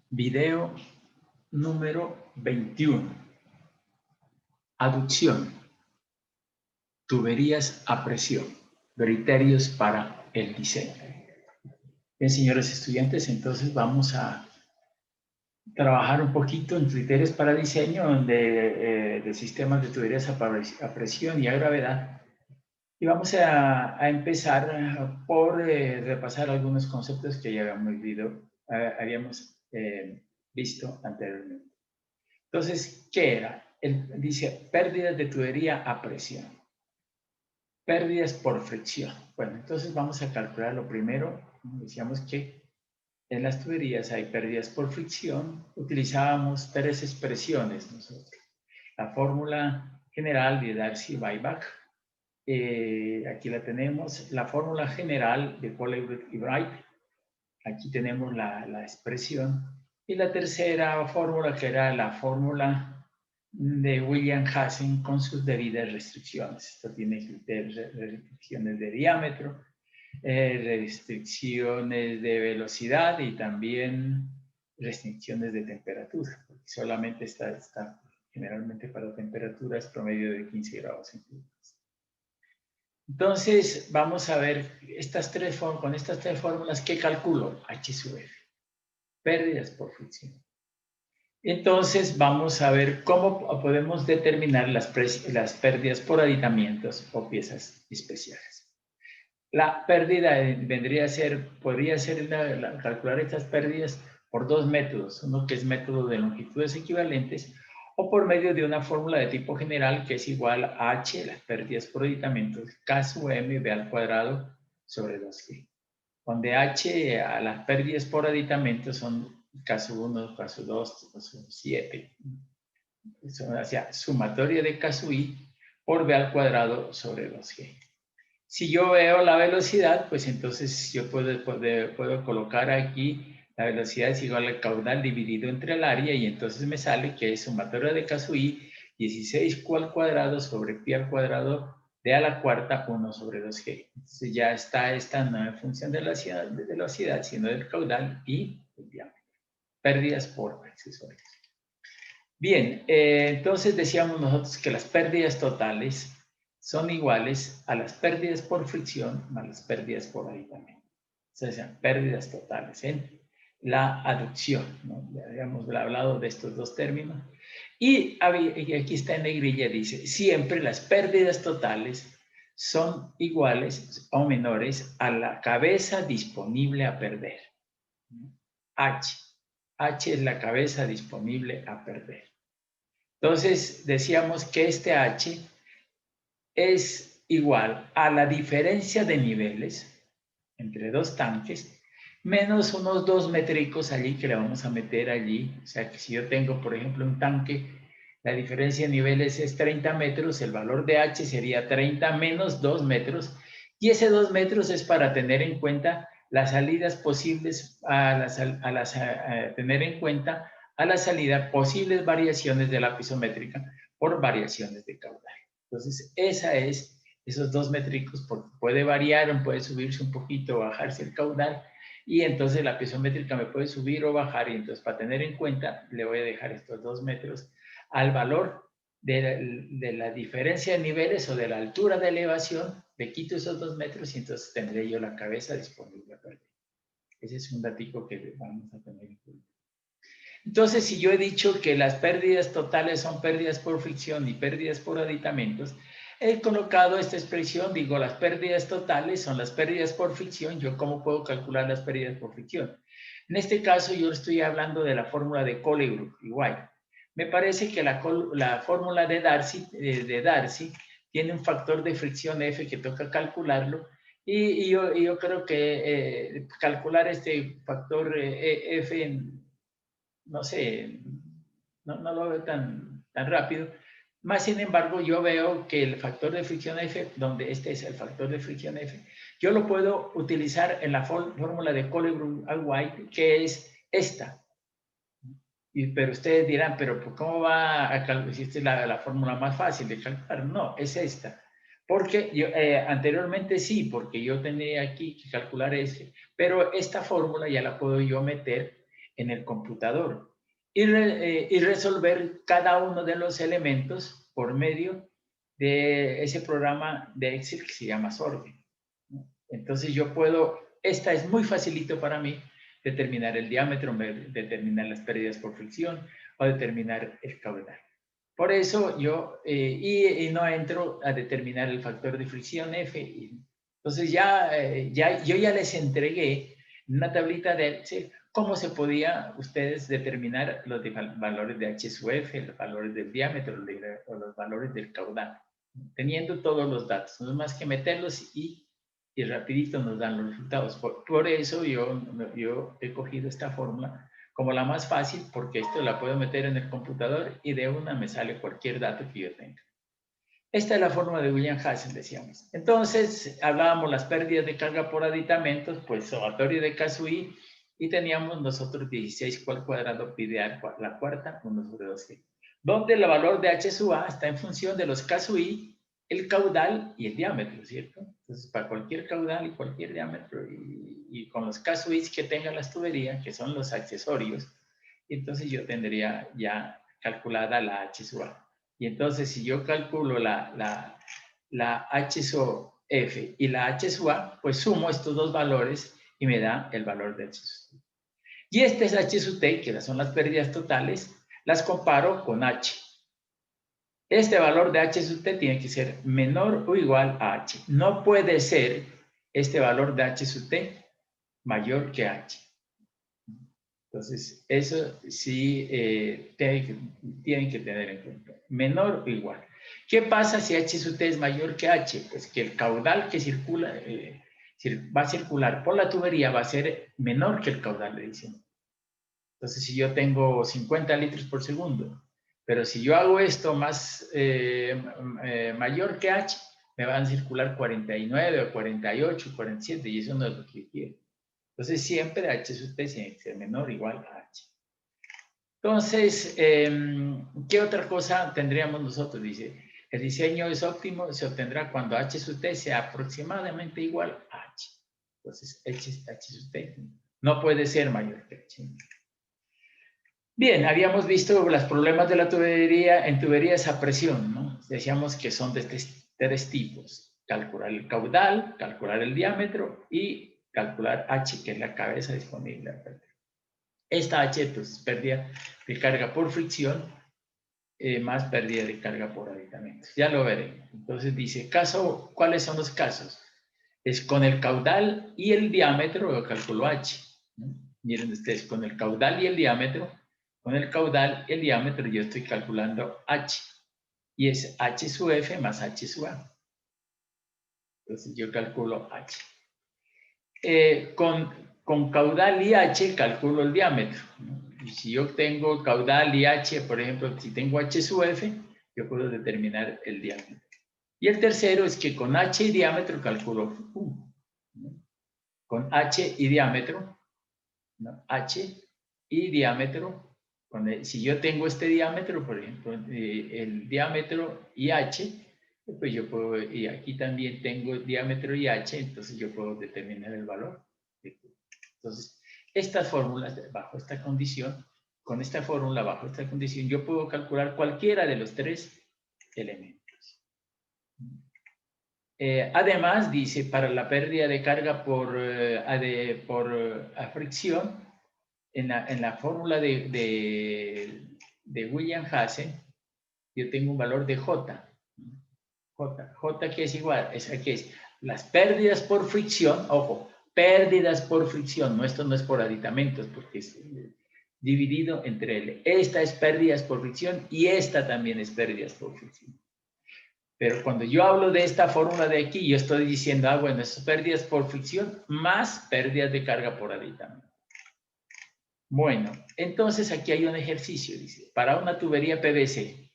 Video número 21. Aducción. Tuberías a presión. Criterios para el diseño. Bien, señores estudiantes, entonces vamos a trabajar un poquito en criterios para diseño de sistemas de tuberías a presión y a gravedad. Y vamos a empezar por repasar algunos conceptos que ya habíamos visto anteriormente. Entonces, ¿qué era? Dice pérdidas de tubería a presión. Pérdidas por fricción. Bueno, entonces vamos a calcular lo primero. Decíamos que en las tuberías hay pérdidas por fricción. Utilizábamos tres expresiones nosotros. La fórmula general de Darcy-Weisbach. Aquí la tenemos. La fórmula general de Colebrook y Bright. Aquí tenemos la expresión. Y la tercera fórmula, que era la fórmula de William Hassen con sus debidas restricciones. Esto tiene restricciones de diámetro, restricciones de velocidad y también restricciones de temperatura. Porque solamente está generalmente para temperaturas promedio de 15 grados centígrados. Entonces, vamos a ver con estas tres fórmulas, ¿qué calculo? H sub F. Pérdidas por fricción. Entonces, vamos a ver cómo podemos determinar las pérdidas por aditamientos o piezas especiales. La pérdida podría ser calcular estas pérdidas por dos métodos. Uno que es método de longitudes equivalentes o por medio de una fórmula de tipo general que es igual a H, las pérdidas por aditamientos, K sub M, B al cuadrado sobre 2G. Donde H, a las pérdidas por aditamientos son caso 1, caso 2, caso 7. O sea, sumatoria de caso I por B al cuadrado sobre 2G. Si yo veo la velocidad, pues entonces yo puedo colocar aquí la velocidad es igual al caudal dividido entre el área y entonces me sale que es sumatoria de caso I 16 Q al cuadrado sobre pi al cuadrado de a la cuarta 1 sobre 2G. Entonces ya está esta no en función de la velocidad, sino del caudal y el diámetro. Pérdidas por accesorios. Bien, entonces decíamos nosotros que las pérdidas totales son iguales a las pérdidas por fricción más las pérdidas por aditamiento. O sea, pérdidas totales en la aducción, ¿no? Ya habíamos hablado de estos dos términos. Y aquí está en negrilla, dice, siempre las pérdidas totales son iguales o menores a la cabeza disponible a perder. H. H es la cabeza disponible a perder. Entonces, decíamos que este H es igual a la diferencia de niveles entre dos tanques, menos unos 2 métricos allí que le vamos a meter allí. O sea, que si yo tengo, por ejemplo, un tanque, la diferencia de niveles es 30 metros, el valor de H sería 30 menos 2 metros, y ese 2 metros es para tener en cuenta las salidas posibles, tener en cuenta a la salida posibles variaciones de la pisométrica por variaciones de caudal. Entonces, esos 2 métricos, porque puede variar, puede subirse un poquito o bajarse el caudal, y entonces la pisométrica me puede subir o bajar, y entonces para tener en cuenta, le voy a dejar estos 2 metros al valor de la diferencia de niveles o de la altura de elevación, le quito esos 2 metros y entonces tendré yo la cabeza disponible a perder. Ese es un datico que vamos a tener en cuenta. Entonces, si yo he dicho que las pérdidas totales son pérdidas por fricción y pérdidas por aditamentos, he colocado esta expresión, digo, las pérdidas totales son las pérdidas por fricción. ¿Yo cómo puedo calcular las pérdidas por fricción? En este caso, yo estoy hablando de la fórmula de Colebrook y White. Me parece que la fórmula de Darcy tiene un factor de fricción F que toca calcularlo, y yo creo que calcular este factor F no sé, no lo veo tan rápido. Más sin embargo, yo veo que el factor de fricción F, donde este es el factor de fricción F, yo lo puedo utilizar en la fórmula de Colebrook-White, que es esta. Pero ustedes dirán, pero ¿cómo va a calcular si esta es la fórmula más fácil de calcular? No, es esta. Porque yo, anteriormente sí, porque yo tenía aquí que calcular ese, pero esta fórmula ya la puedo yo meter en el computador y resolver cada uno de los elementos por medio de ese programa de Excel que se llama Sorbe. Entonces yo puedo, esta es muy facilito para mí, determinar el diámetro, determinar las pérdidas por fricción o determinar el caudal. Por eso yo, y no entro a determinar el factor de fricción F. Entonces yo ya les entregué una tablita de Excel cómo se podía ustedes determinar los valores de H sub F, los valores del diámetro o los valores del caudal, teniendo todos los datos. No es más que meterlos y rapidito nos dan los resultados. Por eso yo he cogido esta fórmula como la más fácil, porque esto la puedo meter en el computador y de una me sale cualquier dato que yo tenga. Esta es la fórmula de William-Hassen, decíamos. Entonces, hablábamos las pérdidas de carga por aditamentos, pues sumatorio de K sub I, y teníamos nosotros 16 al cuadrado pi de A, la cuarta, 1 sobre 2G. Donde el valor de H sub A está en función de los K sub I, el caudal y el diámetro, ¿cierto? Entonces, para cualquier caudal y cualquier diámetro, y con los K sub I que tengan las tuberías, que son los accesorios, entonces yo tendría ya calculada la H sub A. Y entonces, si yo calculo la H sub F y la H sub A, pues sumo estos dos valores y me da el valor de H sub T. Y este es H sub T, que son las pérdidas totales, las comparo con H. Este valor de H sub T tiene que ser menor o igual a H. No puede ser este valor de H sub T mayor que H. Entonces, eso sí tienen que tener en cuenta. Menor o igual. ¿Qué pasa si H sub T es mayor que H? Pues que el caudal que circula, va a circular por la tubería va a ser menor que el caudal de diciembre. Entonces, si yo tengo 50 litros por segundo, pero si yo hago esto más mayor que H, me van a circular 49 o 48, 47, y eso no es lo que yo quiero. Entonces, siempre H sub T tiene que ser menor o igual a H. Entonces, ¿qué otra cosa tendríamos nosotros? Dice, el diseño es óptimo, se obtendrá cuando H sub T sea aproximadamente igual a H. Entonces, H sub T no puede ser mayor que H. Bien, habíamos visto los problemas de la tubería en tuberías a presión, ¿no? Decíamos que son de tres tipos. Calcular el caudal, calcular el diámetro y calcular H, que es la cabeza disponible. Esta H, pues, pérdida de carga por fricción, más pérdida de carga por aditamentos. Ya lo veremos. Entonces dice, ¿cuáles son los casos? Es con el caudal y el diámetro, yo calculo H, ¿no? Miren ustedes, con el caudal y el diámetro, con el caudal y el diámetro yo estoy calculando H, y es H sub F más H sub A. Entonces yo calculo H. Con caudal y H calculo el diámetro, ¿no? Y si yo tengo caudal y H, por ejemplo, si tengo H sub F, yo puedo determinar el diámetro. Y el tercero es que con H y diámetro calculo U, ¿no? Con H y diámetro, ¿no? H y diámetro, si yo tengo este diámetro, por ejemplo, el diámetro y H, pues yo puedo, y aquí también tengo diámetro y H, entonces yo puedo determinar el valor. Entonces, estas fórmulas, bajo esta condición, con esta fórmula, bajo esta condición, yo puedo calcular cualquiera de los tres elementos. Además, dice, para la pérdida de carga por fricción, en la fórmula de William-Hassen, yo tengo un valor de J. J que es igual, que es las pérdidas por fricción, ojo, pérdidas por fricción, no, esto no es por aditamentos, porque es dividido entre L. Esta es pérdidas por fricción y esta también es pérdidas por fricción. Pero cuando yo hablo de esta fórmula de aquí, yo estoy diciendo, bueno, es pérdidas por fricción más pérdidas de carga por aditamento. Bueno, entonces aquí hay un ejercicio, dice, para una tubería PVC,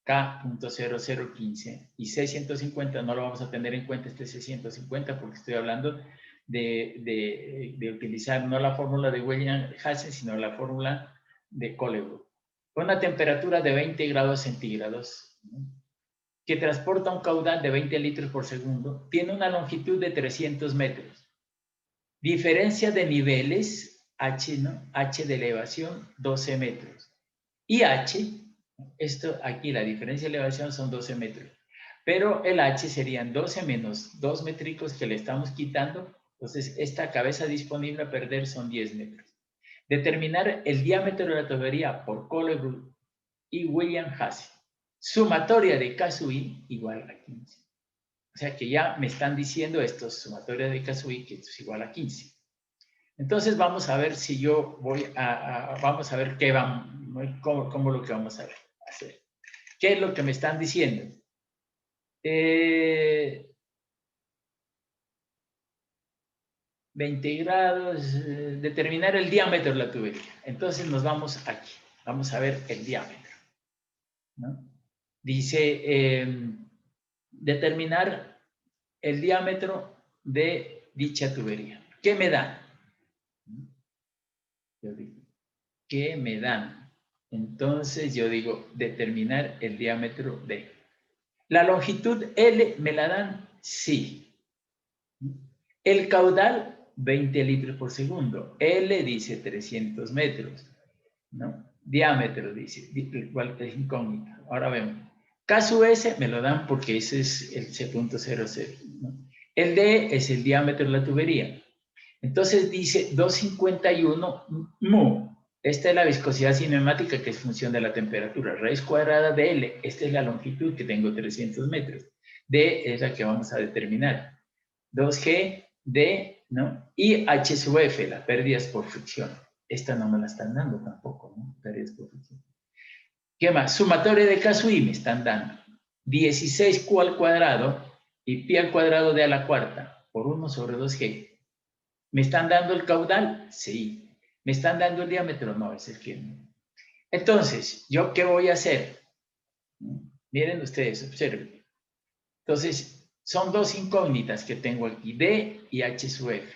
K.0015 y C150, no lo vamos a tener en cuenta este C150 porque estoy hablando de utilizar no la fórmula de William-Hassen, sino la fórmula de Colebrook. Con una temperatura de 20 grados centígrados, ¿no?, que transporta un caudal de 20 litros por segundo, tiene una longitud de 300 metros. Diferencia de niveles H, ¿no? H de elevación, 12 metros. Y H, esto aquí, la diferencia de elevación son 12 metros. Pero el H serían 12 menos 2 métricos que le estamos quitando. Entonces, esta cabeza disponible a perder son 10 metros. Determinar el diámetro de la tubería por Kohler y William Hussey. Sumatoria de K sub I igual a 15. O sea que ya me están diciendo esto, sumatoria de K sub I, que esto es igual a 15. Entonces vamos a ver si yo voy vamos a ver qué vamos, cómo lo que vamos a hacer. ¿Qué es lo que me están diciendo? 20 grados, determinar el diámetro de la tubería. Entonces nos vamos aquí, vamos a ver el diámetro, ¿no? Dice, determinar el diámetro de dicha tubería. ¿Qué me da? Yo digo, ¿qué me dan? Entonces yo digo, determinar el diámetro de. ¿La longitud L me la dan? Sí. El caudal, 20 litros por segundo. L dice 300 metros, ¿no? Diámetro dice, igual es incógnita. Ahora vemos. K sub S me lo dan porque ese es el C.00, ¿no? El D es el diámetro de la tubería. Entonces dice 251 mu. Esta es la viscosidad cinemática, que es función de la temperatura. Raíz cuadrada de L. Esta es la longitud, que tengo 300 metros. D es la que vamos a determinar. 2G, D, ¿no? Y H sub F, las pérdidas por fricción. Esta no me la están dando tampoco, ¿no? Pérdidas por fricción. ¿Qué más? Sumatoria de K sub I me están dando. 16 Q al cuadrado y pi al cuadrado de a la cuarta por 1 sobre 2G. ¿Me están dando el caudal? Sí. ¿Me están dando el diámetro? No, es el que no. Entonces, ¿yo qué voy a hacer? Miren ustedes, observen. Entonces, son dos incógnitas que tengo aquí, D y H sub F.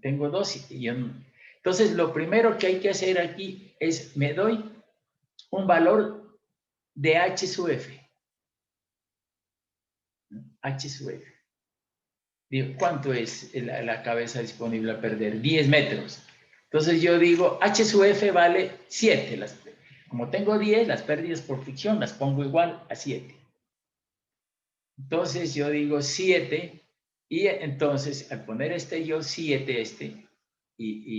Tengo dos y yo no. Entonces, lo primero que hay que hacer aquí es, me doy un valor de H sub F. H sub F. Digo, ¿cuánto es la cabeza disponible a perder? 10 metros. Entonces yo digo, H sub F vale 7. Como tengo 10, las pérdidas por fricción las pongo igual a 7. Entonces yo digo 7 y entonces al poner yo 7 y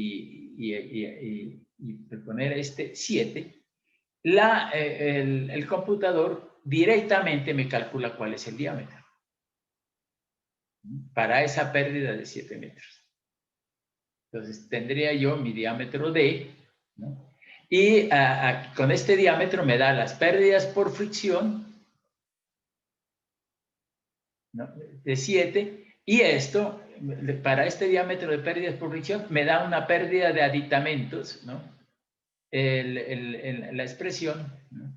poner 7, el computador directamente me calcula cuál es el diámetro para esa pérdida de 7 metros. Entonces tendría yo mi diámetro D, ¿no? Y con este diámetro me da las pérdidas por fricción, ¿no? De 7, y esto, para este diámetro de pérdidas por fricción, me da una pérdida de aditamentos, ¿no? La expresión, ¿no?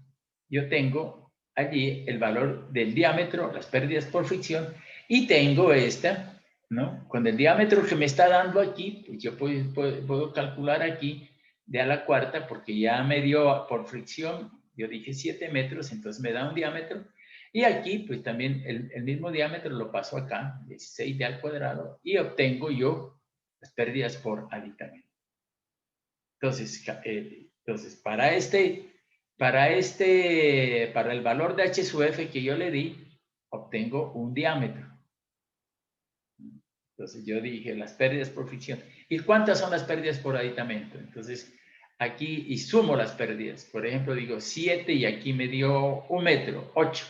Yo tengo allí el valor del diámetro, las pérdidas por fricción, y tengo esta, ¿no? Con el diámetro que me está dando aquí, pues yo puedo calcular aquí de a la cuarta, porque ya me dio por fricción, yo dije 7 metros, entonces me da un diámetro, y aquí pues también el mismo diámetro lo paso acá, 16 de al cuadrado, y obtengo yo las pérdidas por aditamento. Entonces, para el valor de H sub F que yo le di, obtengo un diámetro. Entonces yo dije las pérdidas por fricción. ¿Y cuántas son las pérdidas por aditamento? Entonces aquí y sumo las pérdidas. Por ejemplo, digo 7 y aquí me dio 1 metro, 8.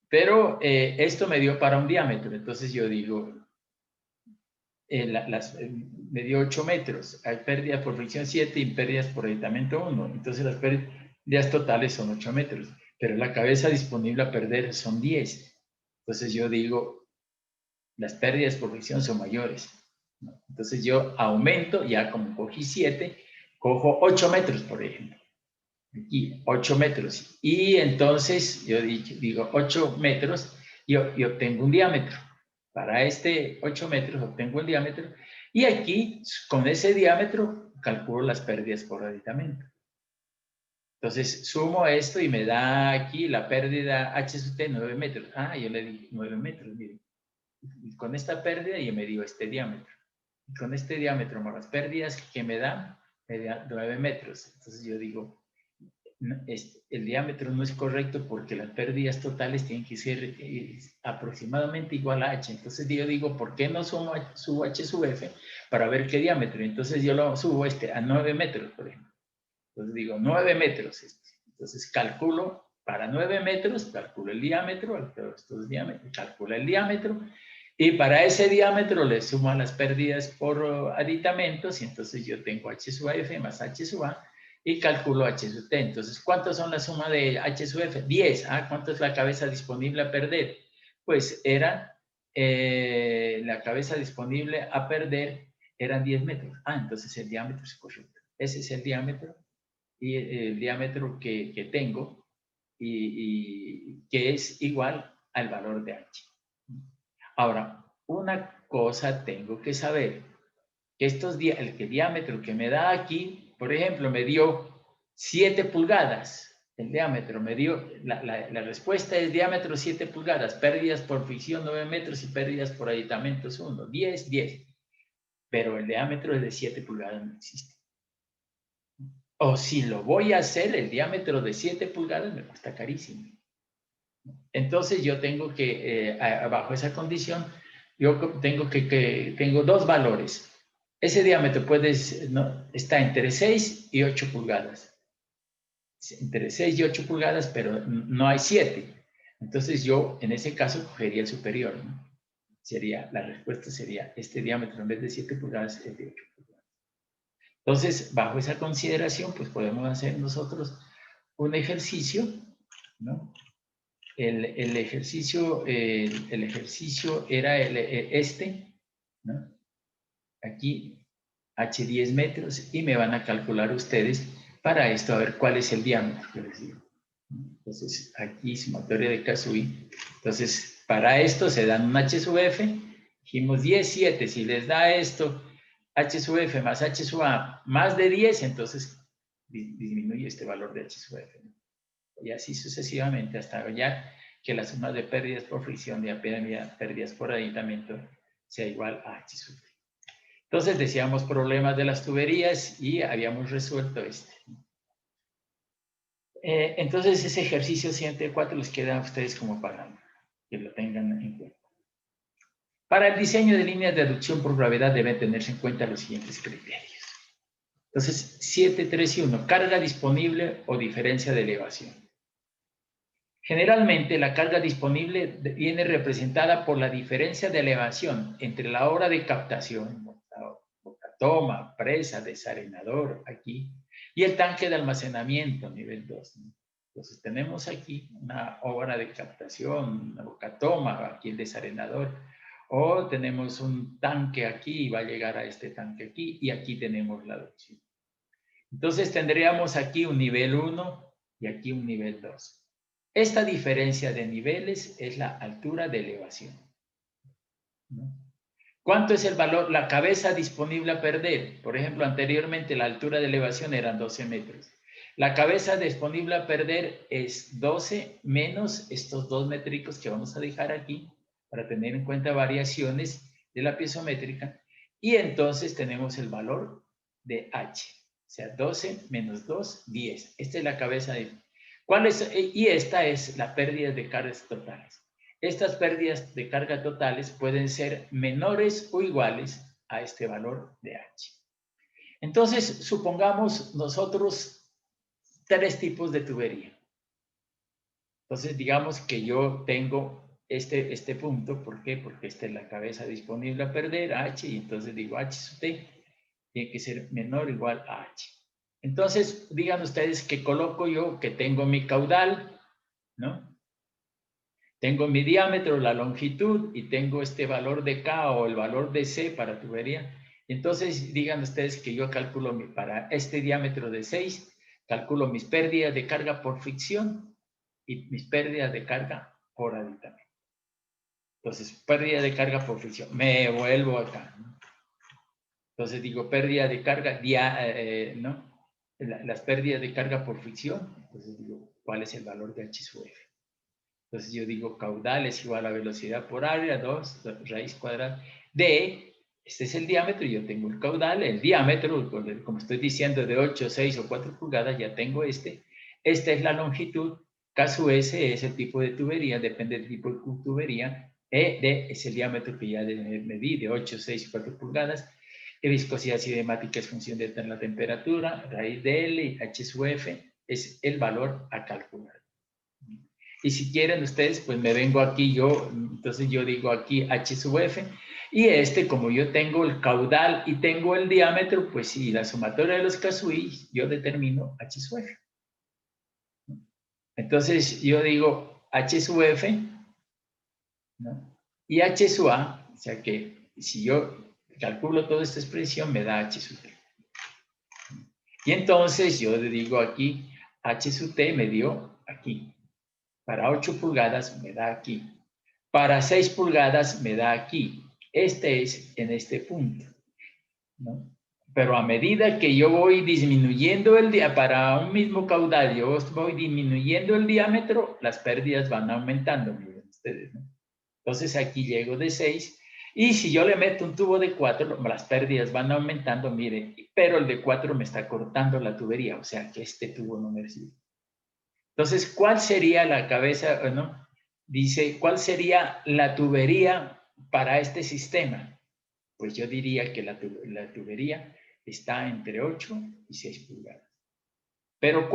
Pero esto me dio para un diámetro. Entonces yo digo, me dio 8 metros. Hay pérdidas por fricción 7 y pérdidas por aditamento 1. Entonces las pérdidas totales son 8 metros. Pero la cabeza disponible a perder son 10. Entonces yo digo, las pérdidas por fricción son mayores, ¿no? Entonces yo aumento, ya como cogí 7, cojo 8 metros, por ejemplo. Aquí, 8 metros. Y entonces yo digo 8 metros y obtengo un diámetro. Para 8 metros obtengo el diámetro. Y aquí, con ese diámetro, calculo las pérdidas por aditamento. Entonces sumo esto y me da aquí la pérdida H sub T 9 metros. Ah, yo le di 9 metros, miren. Y con esta pérdida yo me dio este diámetro. con este diámetro más las pérdidas que me da 9 metros. Entonces yo digo, el diámetro no es correcto porque las pérdidas totales tienen que ser aproximadamente igual a h. Entonces yo digo, ¿por qué no subo h sub f para ver qué diámetro? Entonces yo lo subo a 9 metros, por ejemplo. Entonces digo, 9 metros. Entonces calculo para 9 metros, calculo el diámetro, calculo el diámetro, y para ese diámetro le sumo las pérdidas por aditamentos, y entonces yo tengo h sub f más h sub a, y calculo h sub t. Entonces, ¿cuántas son la suma de h sub f? 10. ¿Cuánto es la cabeza disponible a perder? Pues era la cabeza disponible a perder eran 10 metros. Entonces el diámetro es correcto. Ese es el diámetro, y el diámetro que tengo, y que es igual al valor de h. Ahora, una cosa tengo que saber, que el diámetro que me da aquí, por ejemplo, me dio 7 pulgadas. El diámetro me dio, la respuesta es diámetro 7 pulgadas, pérdidas por fricción 9 metros y pérdidas por aditamentos 1, 10, 10. Pero el diámetro es de 7 pulgadas, no existe. O si lo voy a hacer, el diámetro de 7 pulgadas me cuesta carísimo. Entonces yo tengo que, bajo esa condición, yo tengo dos valores. Ese diámetro está entre 6 y 8 pulgadas. Entre 6 y 8 pulgadas, pero no hay 7. Entonces yo, en ese caso, cogería el superior, ¿no? La respuesta sería, este diámetro en vez de 7 pulgadas es de 8 pulgadas. Entonces, bajo esa consideración, pues podemos hacer nosotros un ejercicio, ¿no? El ejercicio era este, ¿no? Aquí, h 10 metros, y me van a calcular ustedes para esto, a ver cuál es el diámetro que les digo. Entonces, aquí sumatoria de K sub I. Entonces, para esto se dan un h sub f, dijimos 10, 7, si les da esto, h sub f más h sub a más de 10, entonces disminuye este valor de h sub f, ¿no? Y así sucesivamente hasta ya que la suma de pérdidas por fricción y pérdidas por aditamento sea igual a h sub f. Entonces decíamos problemas de las tuberías y habíamos resuelto este. Entonces ese ejercicio 104 les queda a ustedes como para que lo tengan en cuenta. Para el diseño de líneas de aducción por gravedad deben tenerse en cuenta los siguientes criterios. Entonces, 7, 3 y 1, carga disponible o diferencia de elevación. Generalmente la carga disponible viene representada por la diferencia de elevación entre la obra de captación, bocatoma, presa, desarenador, aquí, y el tanque de almacenamiento, nivel 2. Entonces tenemos aquí una obra de captación, una bocatoma, aquí el desarenador, o tenemos un tanque aquí y va a llegar a este tanque aquí, y aquí tenemos la aducción. Entonces tendríamos aquí un nivel 1 y aquí un nivel 2. Esta diferencia de niveles es la altura de elevación, ¿no? ¿Cuánto es el valor, la cabeza disponible a perder? Por ejemplo, anteriormente la altura de elevación eran 12 metros. La cabeza disponible a perder es 12 menos estos 2 métricos que vamos a dejar aquí para tener en cuenta variaciones de la piezométrica. Y entonces tenemos el valor de H. O sea, 12 menos 2, 10. Esta es la cabeza de... Y esta es la pérdida de cargas totales. Estas pérdidas de carga totales pueden ser menores o iguales a este valor de H. Entonces, supongamos nosotros 3 tipos de tubería. Entonces, digamos que yo tengo este punto. ¿Por qué? Porque esta es la cabeza disponible a perder, H, y entonces digo H sub T tiene que ser menor o igual a H. Entonces, digan ustedes que coloco yo, que tengo mi caudal, ¿no? Tengo mi diámetro, la longitud, y tengo este valor de K o el valor de C para tubería. Entonces, digan ustedes que yo calculo para este diámetro de 6, calculo mis pérdidas de carga por fricción y mis pérdidas de carga por aditamento. Entonces, pérdida de carga por fricción. Me vuelvo acá, ¿no? Entonces digo pérdida de carga, ¿no? Las pérdidas de carga por fricción. Entonces digo, ¿cuál es el valor de H sub F? Entonces yo digo caudal es igual a velocidad por área, 2 raíz cuadrada de Este es el diámetro y yo tengo el caudal. El diámetro, como estoy diciendo, de 8, 6 o 4 pulgadas, ya tengo este. Esta es la longitud. Caso S es el tipo de tubería, depende del tipo de tubería. ED es el diámetro que ya medí, de 8, 6 y 4 pulgadas. La viscosidad cinemática es función de la temperatura. Raíz de L y H sub F es el valor a calcular. Y si quieren ustedes, pues me vengo aquí yo, entonces yo digo aquí H sub F, y como yo tengo el caudal y tengo el diámetro, pues sí, la sumatoria de los casuí, yo determino H sub F. Entonces yo digo H sub F, ¿no? Y H sub A, o sea que si yo calculo toda esta expresión, me da H sub T. Y entonces yo le digo aquí, H sub T me dio aquí. Para 8 pulgadas me da aquí. Para 6 pulgadas me da aquí. Este es en este punto, ¿no? Pero a medida que yo voy disminuyendo para un mismo caudal, yo voy disminuyendo el diámetro, las pérdidas van aumentando, miren ustedes, ¿no? Entonces aquí llego de 6, y si yo le meto un tubo de 4, las pérdidas van aumentando, miren, pero el de 4 me está cortando la tubería, o sea que este tubo no me sirve. Entonces, ¿cuál sería la cabeza, no? Dice, ¿cuál sería la tubería para este sistema? Pues yo diría que la tubería está entre 8 y 6 pulgadas. Pero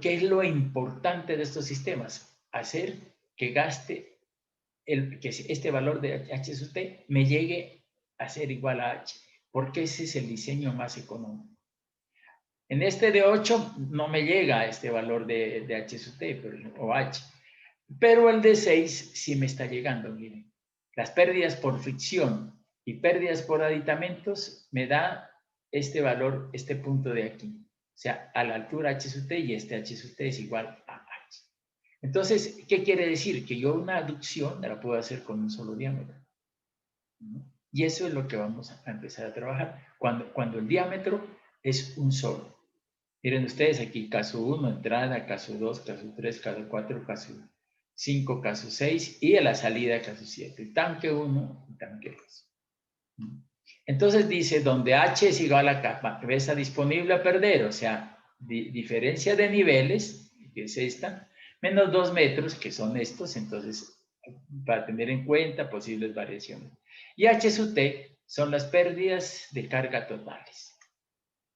¿qué es lo importante de estos sistemas? Hacer que gaste, que este valor de H sub T me llegue a ser igual a H, porque ese es el diseño más económico. En este de 8 no me llega este valor de H sub T o H, pero el de 6 sí me está llegando, miren. Las pérdidas por fricción y pérdidas por aditamentos me da este valor, este punto de aquí. O sea, a la altura H sub T, y este H sub T es igual a H. Entonces, ¿qué quiere decir? Que yo una aducción la puedo hacer con un solo diámetro, ¿no? Y eso es lo que vamos a empezar a trabajar. Cuando el diámetro es un solo. Miren ustedes aquí, caso 1, entrada, caso 2, caso 3, caso 4, caso 5, caso 6, y a la salida, caso 7. Tanque 1 y tanque 2. Entonces dice, donde H es igual a cabeza disponible a perder, o sea, diferencia de niveles, que es esta, menos 2 metros, que son estos, entonces, para tener en cuenta posibles variaciones. Y H sub T son las pérdidas de carga totales.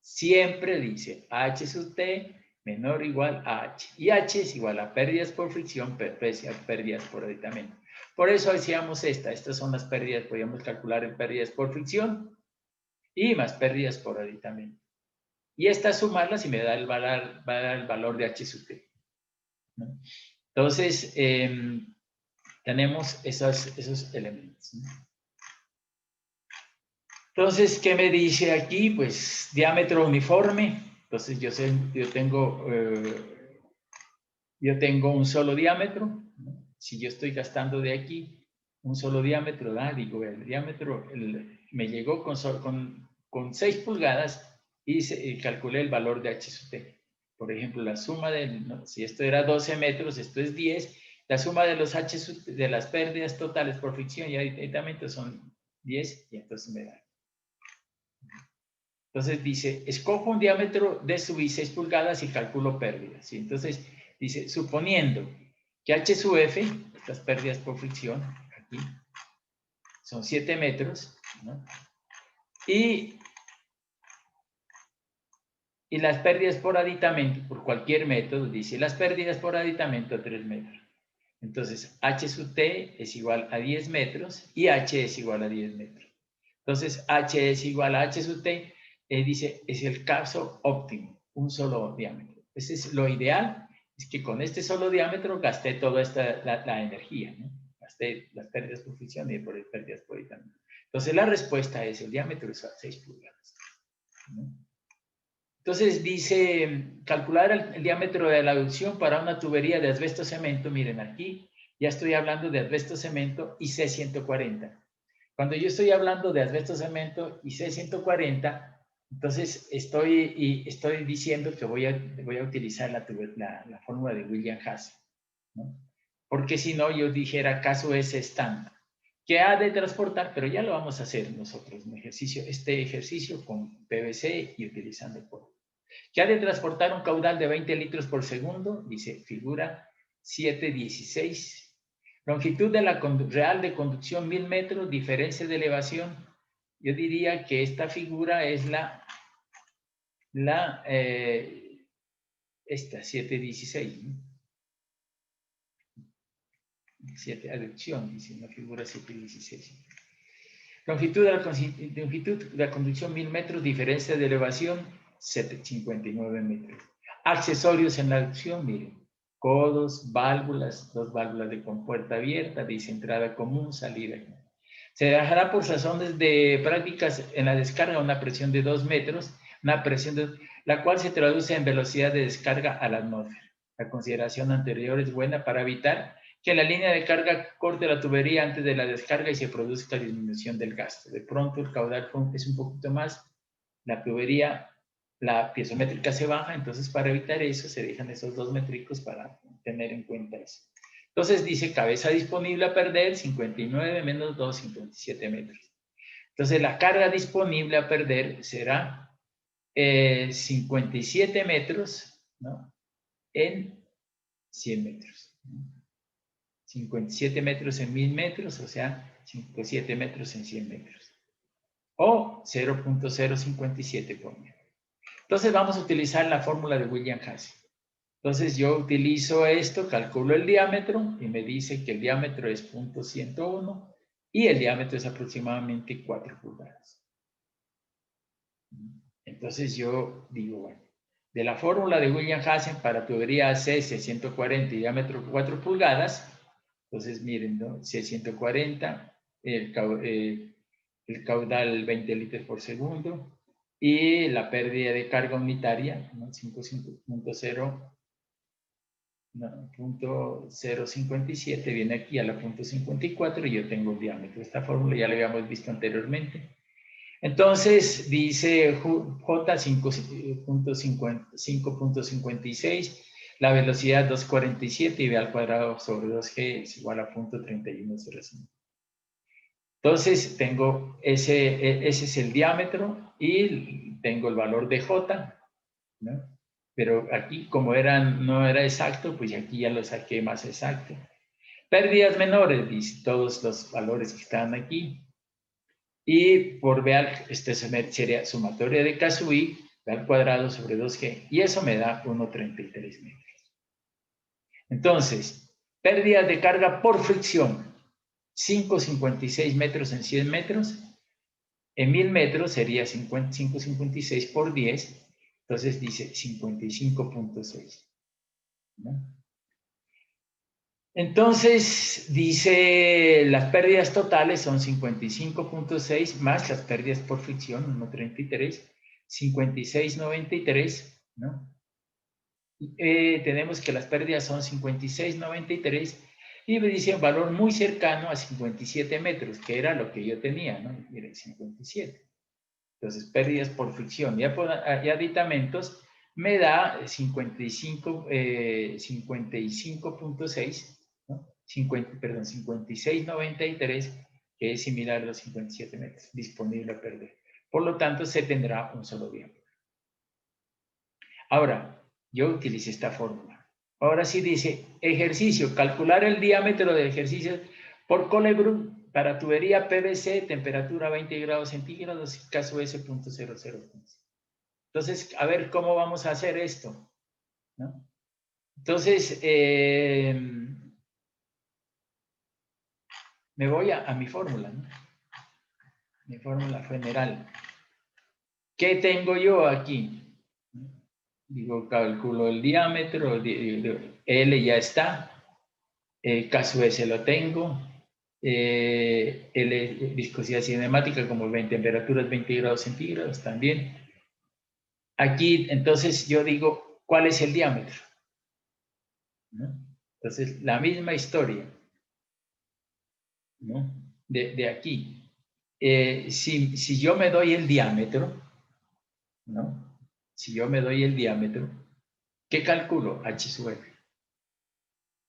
Siempre dice H sub T menor o igual a H. Y H es igual a pérdidas por fricción, pérdidas por aditamento. Por eso decíamos estas son las pérdidas, podríamos calcular en pérdidas por fricción y más pérdidas por aditamento. Y estas sumarlas y me da el valor de H sub T, ¿no? Entonces, tenemos esos elementos, ¿no? Entonces, ¿qué me dice aquí? Pues diámetro uniforme. Entonces, yo tengo un solo diámetro, ¿no? Si yo estoy gastando de aquí un solo diámetro, digo, el diámetro me llegó con 6 pulgadas y calculé el valor de H sub T. Por ejemplo, la suma si esto era 12 metros, esto es 10, la suma de los H de las pérdidas totales por fricción y aditamento son 10, y entonces me da. Entonces dice, escojo un diámetro de sub 6 pulgadas y calculo pérdidas. ¿Sí? Entonces dice, suponiendo que H sub F, estas pérdidas por fricción, aquí, son 7 metros, ¿no? Y las pérdidas por aditamento, por cualquier método, dice, las pérdidas por aditamento a 3 metros. Entonces, H sub T es igual a 10 metros y H es igual a 10 metros. Entonces, H es igual a H sub T, dice, es el caso óptimo, un solo diámetro. Ese es lo ideal, es que con este solo diámetro gasté toda la energía, ¿no? Gasté las pérdidas por fricción y por pérdidas por aditamento. Entonces, la respuesta es, el diámetro es a 6 pulgadas, ¿no? Entonces dice, calcular el diámetro de la aducción para una tubería de asbesto cemento. Miren, aquí ya estoy hablando de asbesto cemento y C140. Cuando yo estoy hablando de asbesto cemento y C140, entonces estoy diciendo que voy a utilizar la fórmula de William Hasse, ¿no? Porque si no, yo dijera caso S estándar. que ha de transportar, pero ya lo vamos a hacer nosotros, este ejercicio con PVC y utilizando polvo. Que ha de transportar un caudal de 20 litros por segundo, dice figura 7.16. Longitud de la real de conducción 1000 metros, diferencia de elevación. Yo diría que esta figura es esta 7.16, ¿no? 7, adducción, dice una figura 7.16. Longitud de la conducción 1000 metros, diferencia de elevación 59 metros. Accesorios en la adducción, miren, codos, válvulas, 2 válvulas de compuerta abierta, dice entrada común, salida. Se dejará por razones de prácticas en la descarga una presión de 2 metros, una presión la cual se traduce en velocidad de descarga a la atmósfera. La consideración anterior es buena para evitar que la línea de carga corte la tubería antes de la descarga y se produzca disminución del gasto. De pronto el caudal es un poquito más, la tubería, la piezométrica se baja, entonces para evitar eso se dejan esos 2 métricos para tener en cuenta eso. Entonces dice cabeza disponible a perder, 59 menos 2, 57 metros. Entonces la carga disponible a perder será 57 metros, ¿no? En 100 metros. 57 metros en 1000 metros, o sea, 57 metros en 100 metros. O 0.057 por metro. Entonces vamos a utilizar la fórmula de William-Hasse. Entonces yo utilizo esto, calculo el diámetro y me dice que el diámetro es 0.101 y el diámetro es aproximadamente 4 pulgadas. Entonces yo digo, bueno, de la fórmula de William-Hasse para tubería AC 140 y diámetro 4 pulgadas, entonces miren, ¿no? 140, el caudal 20 litros por segundo y la pérdida de carga unitaria, ¿no? 0.057 viene aquí a la 0.54 y yo tengo el diámetro. Esta fórmula ya la habíamos visto anteriormente. Entonces dice J 5.56, la velocidad 247 y B al cuadrado sobre 2G es igual a 0.3105. Entonces tengo ese es el diámetro y tengo el valor de J, ¿no? Pero aquí como no era exacto, pues aquí ya lo saqué más exacto. Pérdidas menores, dice todos los valores que están aquí. Y por B sería sumatoria de K sub I, B al cuadrado sobre 2G. Y eso me da 1.33 metros. Entonces, pérdidas de carga por fricción. 5.56 metros en 100 metros. En 1000 metros sería 5.56 por 10. Entonces dice 55.6. ¿no? Entonces, dice, las pérdidas totales son 55.6 más las pérdidas por fricción, 1.33, 56.93, ¿no? Tenemos que las pérdidas son 56.93 y me dice un valor muy cercano a 57 metros, que era lo que yo tenía, ¿no? Miren, 57. Entonces, pérdidas por fricción y aditamentos me da 55.6, ¿no? 56.93, que es similar a los 57 metros, disponible a perder. Por lo tanto, se tendrá un solo diámetro. Ahora, yo utilicé esta fórmula. Ahora sí dice, ejercicio, calcular el diámetro del ejercicio por Colebrook para tubería PVC, temperatura 20 grados centígrados, caso S.0015. Entonces, a ver cómo vamos a hacer esto, ¿no? Entonces, me voy a mi fórmula, ¿no? Mi fórmula general. ¿Qué tengo yo aquí? Digo, calculo el diámetro, L ya está, caso S lo tengo, L, viscosidad cinemática como temperaturas 20 grados centígrados también. Aquí, entonces, yo digo, ¿cuál es el diámetro? ¿No? Entonces, la misma historia, ¿no? De aquí. Si yo me doy el diámetro, ¿no? Si yo me doy el diámetro, ¿qué calculo? H sub F.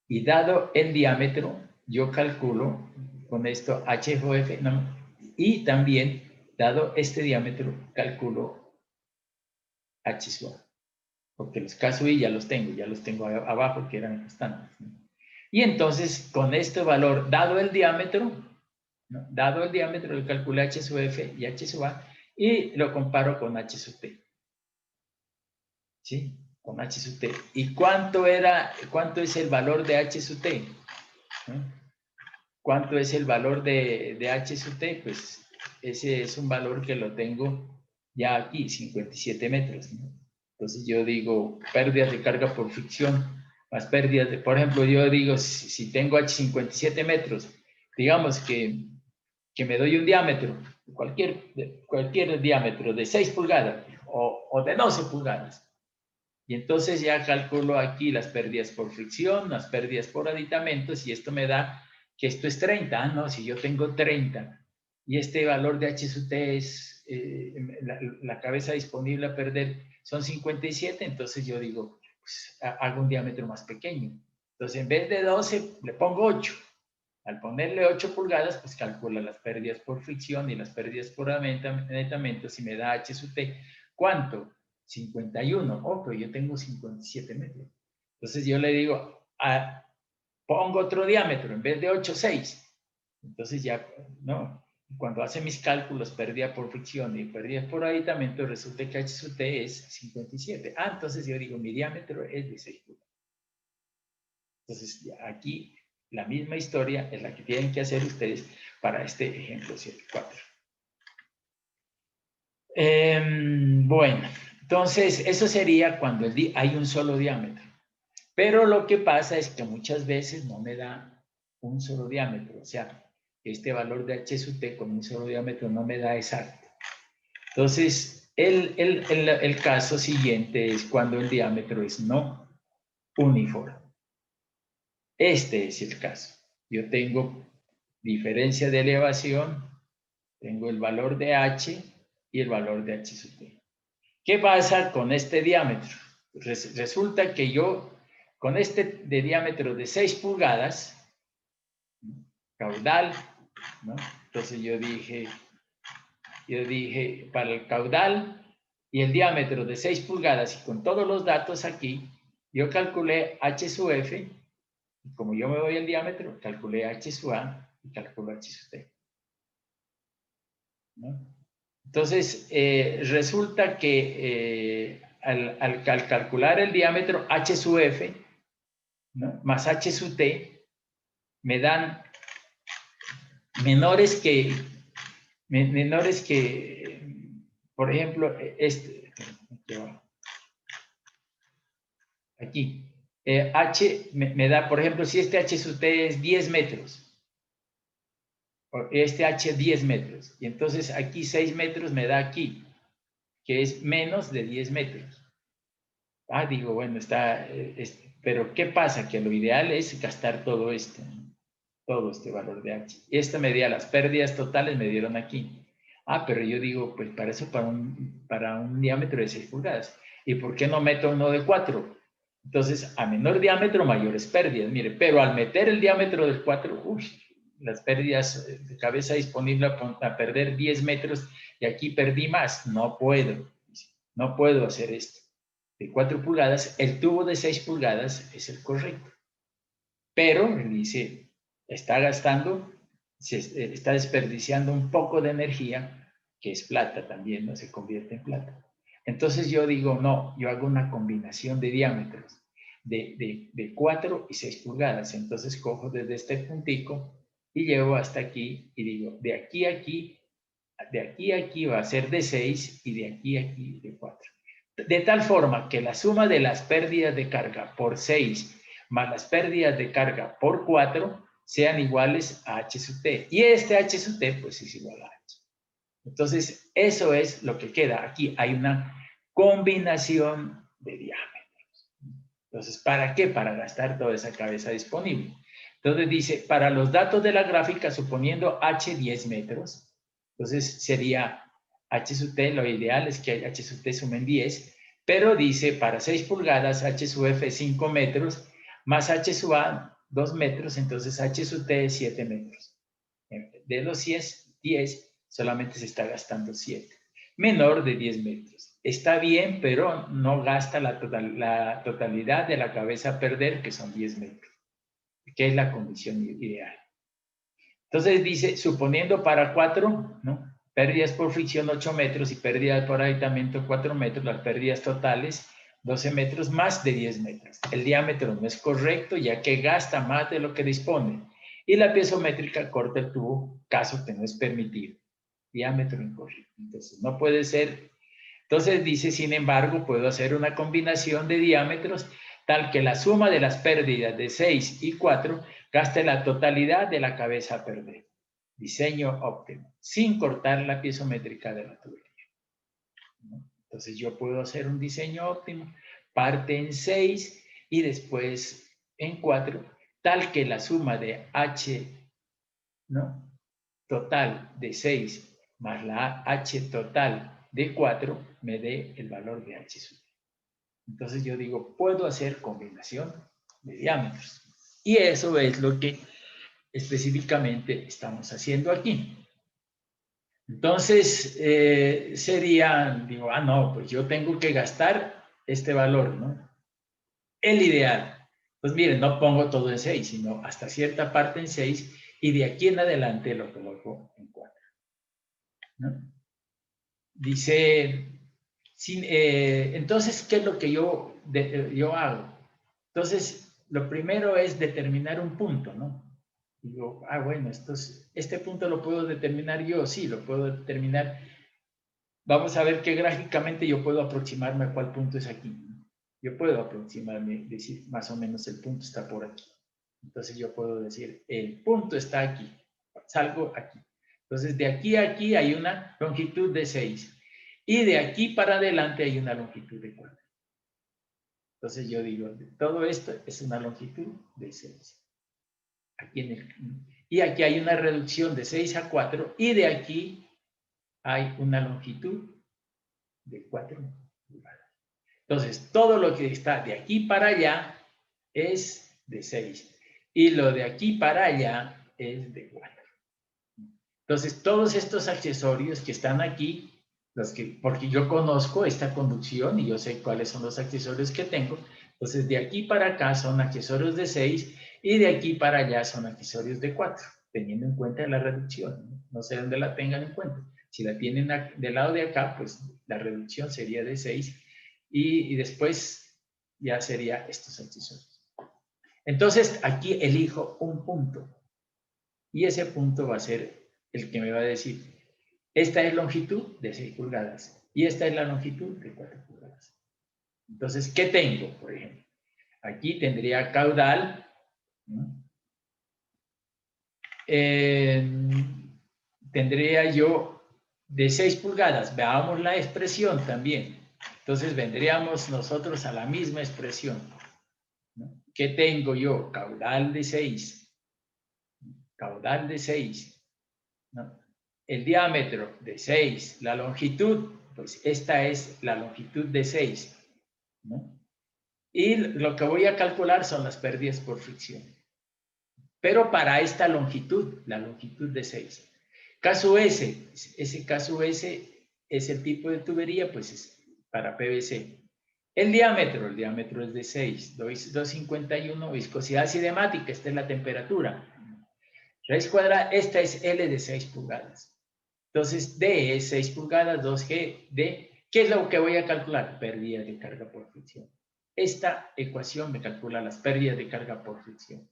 Y dado el diámetro, yo calculo con esto H sub F, no, y también, dado este diámetro, calculo H sub A. Porque los K sub I ya los tengo abajo, que eran constantes, ¿no? Y entonces, con este valor, dado el diámetro, ¿no? Dado el diámetro, yo calculé H sub F y H sub A, y lo comparo con H sub T. ¿Sí? Con H sub T. ¿Y cuánto es el valor de H sub T? ¿No? ¿Cuánto es el valor de H sub T? Pues ese es un valor que lo tengo ya aquí, 57 metros, ¿no? Entonces yo digo, pérdidas de carga por fricción, más pérdidas de, por ejemplo, yo digo, si tengo H 57 metros, digamos que me doy un diámetro, cualquier diámetro de 6 pulgadas o de 12 pulgadas. Y entonces ya calculo aquí las pérdidas por fricción, las pérdidas por aditamentos, y esto me da que esto es 30, ¿no? Si yo tengo 30 y este valor de H sub T es la cabeza disponible a perder son 57, entonces yo digo, pues hago un diámetro más pequeño. Entonces en vez de 12 le pongo 8. Al ponerle 8 pulgadas, pues calcula las pérdidas por fricción y las pérdidas por aditamentos y me da H sub T. ¿Cuánto? 51. Oh, pero yo tengo 57 metros. Entonces yo le digo, pongo otro diámetro, en vez de 8, 6. Entonces ya, ¿no? Cuando hace mis cálculos, pérdida por fricción y pérdida por aditamento, resulta que H sub T es 57. Entonces yo digo, mi diámetro es de 6 pulgadas. Entonces aquí la misma historia es la que tienen que hacer ustedes para este ejemplo 7.4. Bueno, entonces eso sería cuando hay un solo diámetro. Pero lo que pasa es que muchas veces no me da un solo diámetro. O sea, este valor de H sub T con un solo diámetro no me da exacto. Entonces, el caso siguiente es cuando el diámetro es no uniforme. Este es el caso. Yo tengo diferencia de elevación, tengo el valor de H y el valor de H sub T. ¿Qué pasa con este diámetro? Resulta que yo, con este de diámetro de 6 pulgadas, caudal, ¿no? Entonces yo dije, para el caudal y el diámetro de 6 pulgadas y con todos los datos aquí, yo calculé H sub F, y como yo me doy el diámetro, calculé H sub A y calculo H sub T, ¿no? Entonces, resulta que al calcular el diámetro H sub F, ¿no?, más H sub T, me dan menores que, por ejemplo, aquí, H me da, por ejemplo, si este H sub T es 10 metros, este H 10 metros, y entonces aquí 6 metros me da aquí, que es menos de 10 metros. Digo, bueno, pero ¿qué pasa? Que lo ideal es gastar todo este valor de H. Esta medida, las pérdidas totales me dieron aquí. Pero yo digo, pues para eso, para un diámetro de 6 pulgadas. ¿Y por qué no meto uno de 4? Entonces, a menor diámetro, mayores pérdidas. Mire, pero al meter el diámetro del 4, las pérdidas de cabeza disponible a perder 10 metros y aquí perdí más. No puedo hacer esto. De 4 pulgadas, el tubo de 6 pulgadas es el correcto. Pero, dice, está desperdiciando un poco de energía, que es plata también, ¿no? Se convierte en plata. Entonces yo digo, no, yo hago una combinación de diámetros de 4 y 6 pulgadas. Entonces cojo desde este puntico y llevo hasta aquí y digo, de aquí a aquí va a ser de 6 y de aquí a aquí de 4. De tal forma que la suma de las pérdidas de carga por 6 más las pérdidas de carga por 4 sean iguales a H sub T. Y este H sub T, pues es igual a H. Entonces, eso es lo que queda. Aquí hay una combinación de diámetros. Entonces, ¿para qué? Para gastar toda esa cabeza disponible. Entonces dice, para los datos de la gráfica, suponiendo H 10 metros, entonces sería H sub T, lo ideal es que H sub T sumen 10, pero dice, para 6 pulgadas, H sub F 5 metros, más H sub A 2 metros, entonces H sub T es 7 metros. De los 10, solamente se está gastando 7. Menor de 10 metros. Está bien, pero no gasta la totalidad de la cabeza a perder, que son 10 metros, que es la condición ideal. Entonces dice, suponiendo para 4, ¿no? Pérdidas por fricción 8 metros y pérdidas por aditamento 4 metros, las pérdidas totales 12 metros más de 10 metros. El diámetro no es correcto ya que gasta más de lo que dispone. Y la piezométrica corta el tubo, caso que no es permitido. Diámetro incorrecto. Entonces no puede ser. Entonces dice, sin embargo, puedo hacer una combinación de diámetros tal que la suma de las pérdidas de 6 y 4 gaste la totalidad de la cabeza a perder. Diseño óptimo, sin cortar la piezométrica de la tubería. Entonces yo puedo hacer un diseño óptimo, parte en 6 y después en 4, tal que la suma de H, ¿no? Total de 6 más la H total de 4 me dé el valor de H sub. Entonces yo digo, puedo hacer combinación de diámetros. Y eso es lo que específicamente estamos haciendo aquí. Entonces, sería, digo, no, pues yo tengo que gastar este valor, ¿no? El ideal. Pues miren, no pongo todo en 6, sino hasta cierta parte en 6 y de aquí en adelante lo coloco en 4. ¿No? Dice, entonces, ¿qué es lo que yo hago? Entonces, lo primero es determinar un punto, ¿no? Digo, bueno, este punto lo puedo determinar yo, sí, lo puedo determinar. Vamos a ver que gráficamente yo puedo aproximarme a cuál punto es aquí, ¿no? Yo puedo aproximarme, decir, más o menos el punto está por aquí. Entonces yo puedo decir, el punto está aquí, salgo aquí. Entonces de aquí a aquí hay una longitud de 6 y de aquí para adelante hay una longitud de 4. Entonces yo digo, todo esto es una longitud de 6. Y aquí hay una reducción de 6 a 4 y de aquí hay una longitud de 4 pulgadas. Entonces, todo lo que está de aquí para allá es de 6 y lo de aquí para allá es de 4. Entonces, todos estos accesorios que están aquí, porque yo conozco esta conducción y yo sé cuáles son los accesorios que tengo, entonces de aquí para acá son accesorios de 6 y de aquí para allá son accesorios de 4, teniendo en cuenta la reducción. No sé dónde la tengan en cuenta. Si la tienen del lado de acá, pues la reducción sería de 6 y después ya sería estos accesorios. Entonces, aquí elijo un punto y ese punto va a ser el que me va a decir, esta es longitud de 6 pulgadas y esta es la longitud de 4 pulgadas. Entonces, ¿qué tengo, por ejemplo? Aquí tendría caudal, ¿no? Tendría yo de 6 pulgadas, veamos la expresión también. Entonces vendríamos nosotros a la misma expresión, ¿no? ¿Qué tengo yo? Caudal de 6. Caudal de 6, ¿no? El diámetro de 6, la longitud, pues esta es la longitud de 6, ¿no? Y lo que voy a calcular son las pérdidas por fricción. Pero para esta longitud, la longitud de 6. Caso S, ese caso S es el tipo de tubería, pues es para PVC. El diámetro es de 6, 251, viscosidad cinemática, esta es la temperatura. Raíz cuadrada, esta es L de 6 pulgadas. Entonces, D es 6 pulgadas, 2G, D. ¿Qué es lo que voy a calcular? Pérdida de carga por fricción. Esta ecuación me calcula las pérdidas de carga por fricción.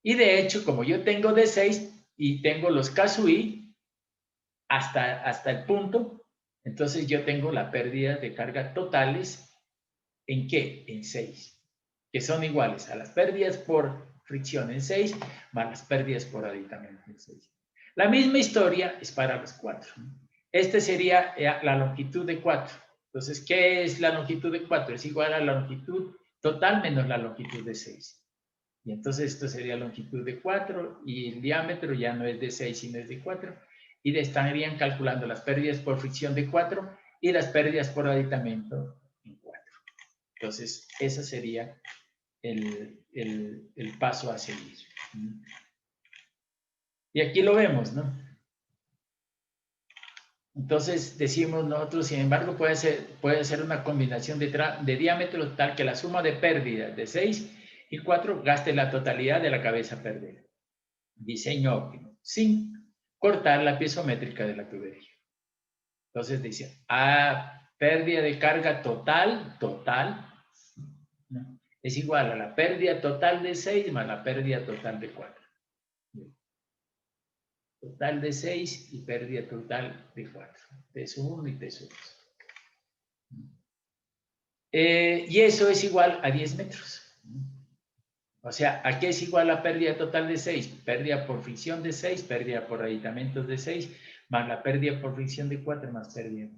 Y de hecho, como yo tengo D6 y tengo los KSUI hasta el punto, entonces yo tengo la pérdida de carga totales, ¿en qué? En 6, que son iguales a las pérdidas por fricción en 6 más las pérdidas por aditamento en 6. La misma historia es para los 4. Este sería la longitud de 4. Entonces, ¿qué es la longitud de 4? Es igual a la longitud total menos la longitud de 6. Y entonces esto sería longitud de 4 y el diámetro ya no es de 6 sino es de 4. Y estarían calculando las pérdidas por fricción de 4 y las pérdidas por aditamento en 4. Entonces, ese sería el paso a seguir. Y aquí lo vemos, ¿no? Entonces decimos nosotros, sin embargo, puede ser una combinación de diámetros tal que la suma de pérdidas de 6 y 4 gaste la totalidad de la cabeza perdida. Diseño óptimo, sin cortar la piezométrica de la tubería. Entonces dice, pérdida de carga total, ¿no? Es igual a la pérdida total de 6 más la pérdida total de 4. Total de 6 y pérdida total de 4. Peso 1 y peso 2. Y eso es igual a 10 metros. O sea, ¿a qué es igual la pérdida total de 6? Pérdida por fricción de 6, pérdida por aditamentos de 6, más la pérdida por fricción de 4, más pérdida.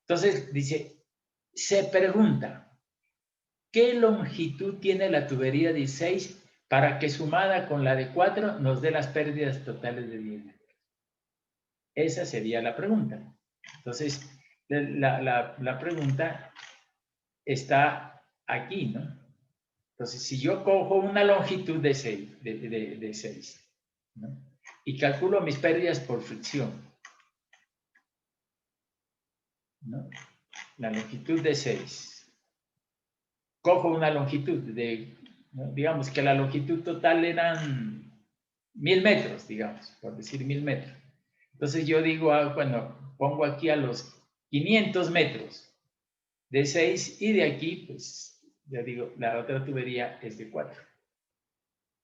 Entonces, dice, se pregunta, ¿qué longitud tiene la tubería de 6 para que sumada con la de 4 nos dé las pérdidas totales de 10 metros? Esa sería la pregunta. Entonces, la pregunta está aquí, ¿no? Entonces, si yo cojo una longitud de 6, de 6, ¿no? Y calculo mis pérdidas por fricción, ¿no? La longitud de 6. Cojo una longitud ¿no? Digamos que la longitud total eran 1000 metros, digamos, por decir 1000 metros. Entonces yo digo, bueno, pongo aquí a los 500 metros de 6 y de aquí, pues, ya digo, la otra tubería es de 4.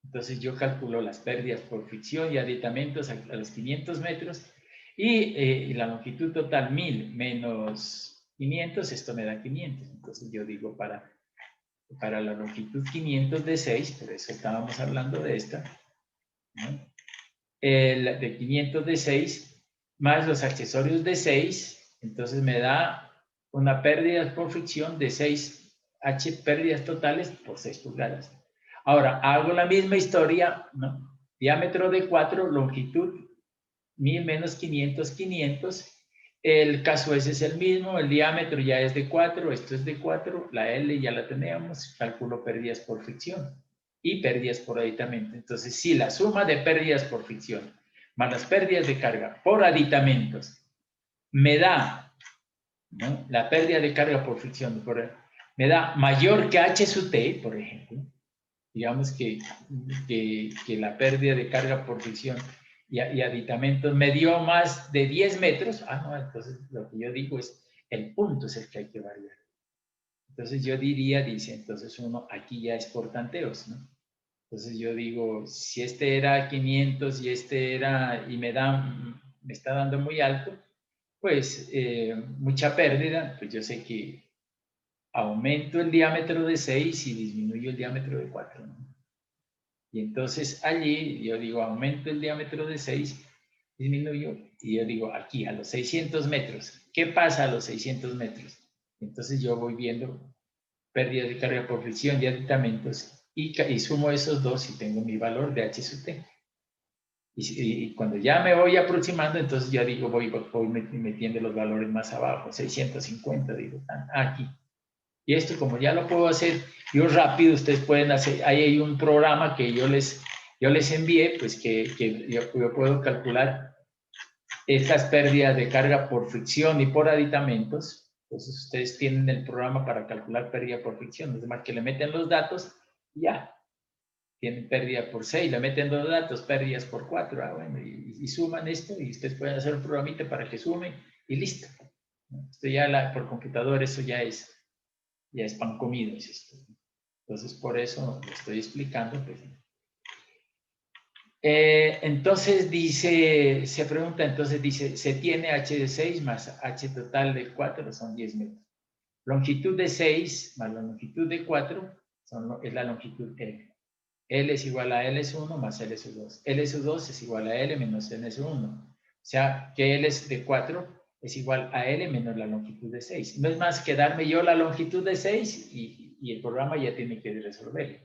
Entonces yo calculo las pérdidas por fricción y aditamentos a los 500 metros y la longitud total 1000 menos 500, esto me da 500. Entonces yo digo para la longitud 500 de 6, por eso estábamos hablando de esta, ¿no? De 500 de 6 más los accesorios de 6, entonces me da una pérdida por fricción de 6H, pérdidas totales por 6 pulgadas. Ahora, hago la misma historia, ¿no? Diámetro de 4, longitud 1000 menos 500, 500. El caso ese es el mismo, el diámetro ya es de 4, esto es de 4, la L ya la tenemos, calculo pérdidas por fricción y pérdidas por aditamento. Entonces, si la suma de pérdidas por fricción más las pérdidas de carga por aditamentos me da, ¿no? La pérdida de carga por fricción me da mayor que H sub T, por ejemplo, digamos que la pérdida de carga por fricción y aditamentos me dio más de 10 metros, no, entonces lo que yo digo es, el punto es el que hay que variar. Entonces yo diría, dice, entonces uno aquí ya es por tanteos, ¿no? Entonces yo digo, si este era 500 y este era, y me está dando muy alto, pues mucha pérdida, pues yo sé que aumento el diámetro de 6 y disminuyo el diámetro de 4, ¿no? Y entonces allí yo digo, aumento el diámetro de 6, disminuyo, y yo digo, aquí a los 600 metros, ¿qué pasa a los 600 metros? Entonces yo voy viendo pérdidas de carga por fricción y aditamentos y sumo esos dos y tengo mi valor de H sub T. Y cuando ya me voy aproximando, entonces ya digo, voy metiendo los valores más abajo, 650, digo, aquí. Y esto como ya lo puedo hacer yo rápido, ustedes pueden hacer, ahí hay un programa que yo les envié, pues que yo puedo calcular estas pérdidas de carga por fricción y por aditamentos. Entonces ustedes tienen el programa para calcular pérdida por fricción, es más que le meten los datos y ya. Tienen pérdida por 6, le meten los datos, pérdidas por 4, bueno, y suman esto y ustedes pueden hacer un programita para que sume y listo. Esto ya por computador, eso ya es pan comido. ¿Sí? Entonces, por eso lo estoy explicando. Pues. Entonces se pregunta, entonces dice, se tiene H de 6 más H total de 4, son 10 metros. Longitud de 6 más la longitud de 4 es la longitud L. L es igual a L sub 1 más L sub 2. L sub 2 es igual a L menos L sub 1. O sea, que L es de 4 es igual a L menos la longitud de 6. No es más que darme yo la longitud de 6 y el programa ya tiene que resolverlo.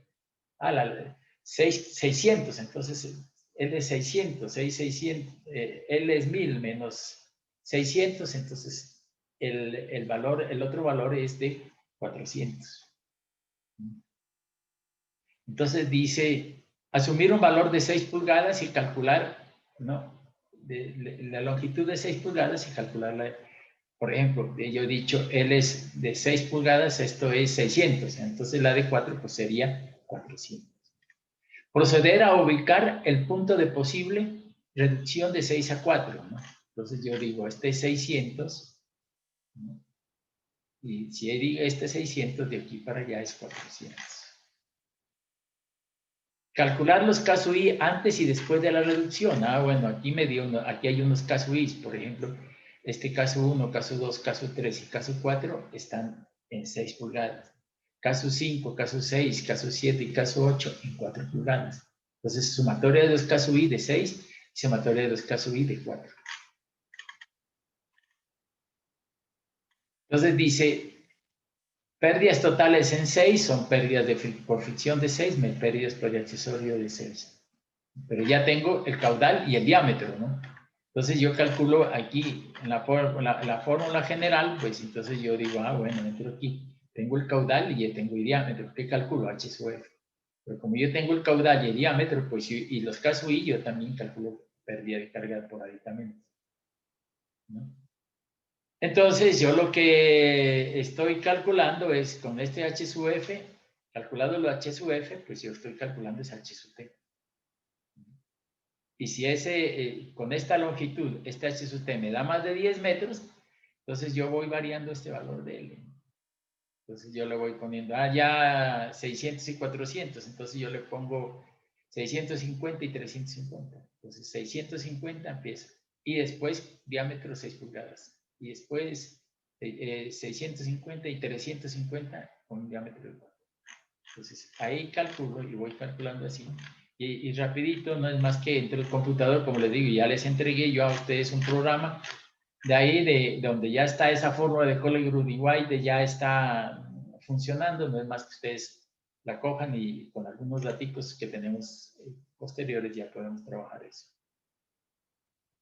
600, entonces L es 600, 600, L es 1000 menos 600, entonces el otro valor es de 400. Entonces dice, asumir un valor de 6 pulgadas y calcular ¿no? La longitud de 6 pulgadas y calcularla. Por ejemplo, yo he dicho, L es de 6 pulgadas, esto es 600. Entonces la de 4 pues sería 400. Proceder a ubicar el punto de posible reducción de 6 a 4, ¿no? Entonces yo digo, este es 600, ¿no? Y si digo este 600, de aquí para allá es 400. Calcular los casos I antes y después de la reducción. Ah, bueno, aquí aquí hay unos casos I, por ejemplo, este caso 1, caso 2, caso 3 y caso 4 están en 6 pulgadas. Caso 5, caso 6, caso 7 y caso 8 en 4 pulgadas. Entonces, sumatoria de los casos I de 6 y sumatoria de los casos I de 4. Entonces dice, pérdidas totales en 6 son pérdidas por fricción de 6, pérdidas por accesorio de 6. Pero ya tengo el caudal y el diámetro, ¿no? Entonces yo calculo aquí en la fórmula general, pues entonces yo digo, ah, bueno, entro aquí, tengo el caudal y ya tengo el diámetro. ¿Qué calculo? H sub F. Pero como yo tengo el caudal y el diámetro, pues y los casos I, yo también calculo pérdida de carga por aditamento, ¿no? Entonces yo lo que estoy calculando es con este H sub F, calculado lo H sub F, pues yo estoy calculando ese H sub T. Y si con esta longitud, este H sub T me da más de 10 metros, entonces yo voy variando este valor de L. Entonces yo le voy poniendo, ya 600 y 400, entonces yo le pongo 650 y 350. Entonces 650 empieza. Y después diámetro 6 pulgadas. Y después 650 y 350 con diámetro de 4. Entonces ahí calculo y voy calculando así. Y rapidito, no es más que entre el computador, como les digo, ya les entregué yo a ustedes un programa de ahí, de donde ya está esa fórmula de Collegruth y White, ya está funcionando, no es más que ustedes la cojan y con algunos datos que tenemos posteriores ya podemos trabajar eso.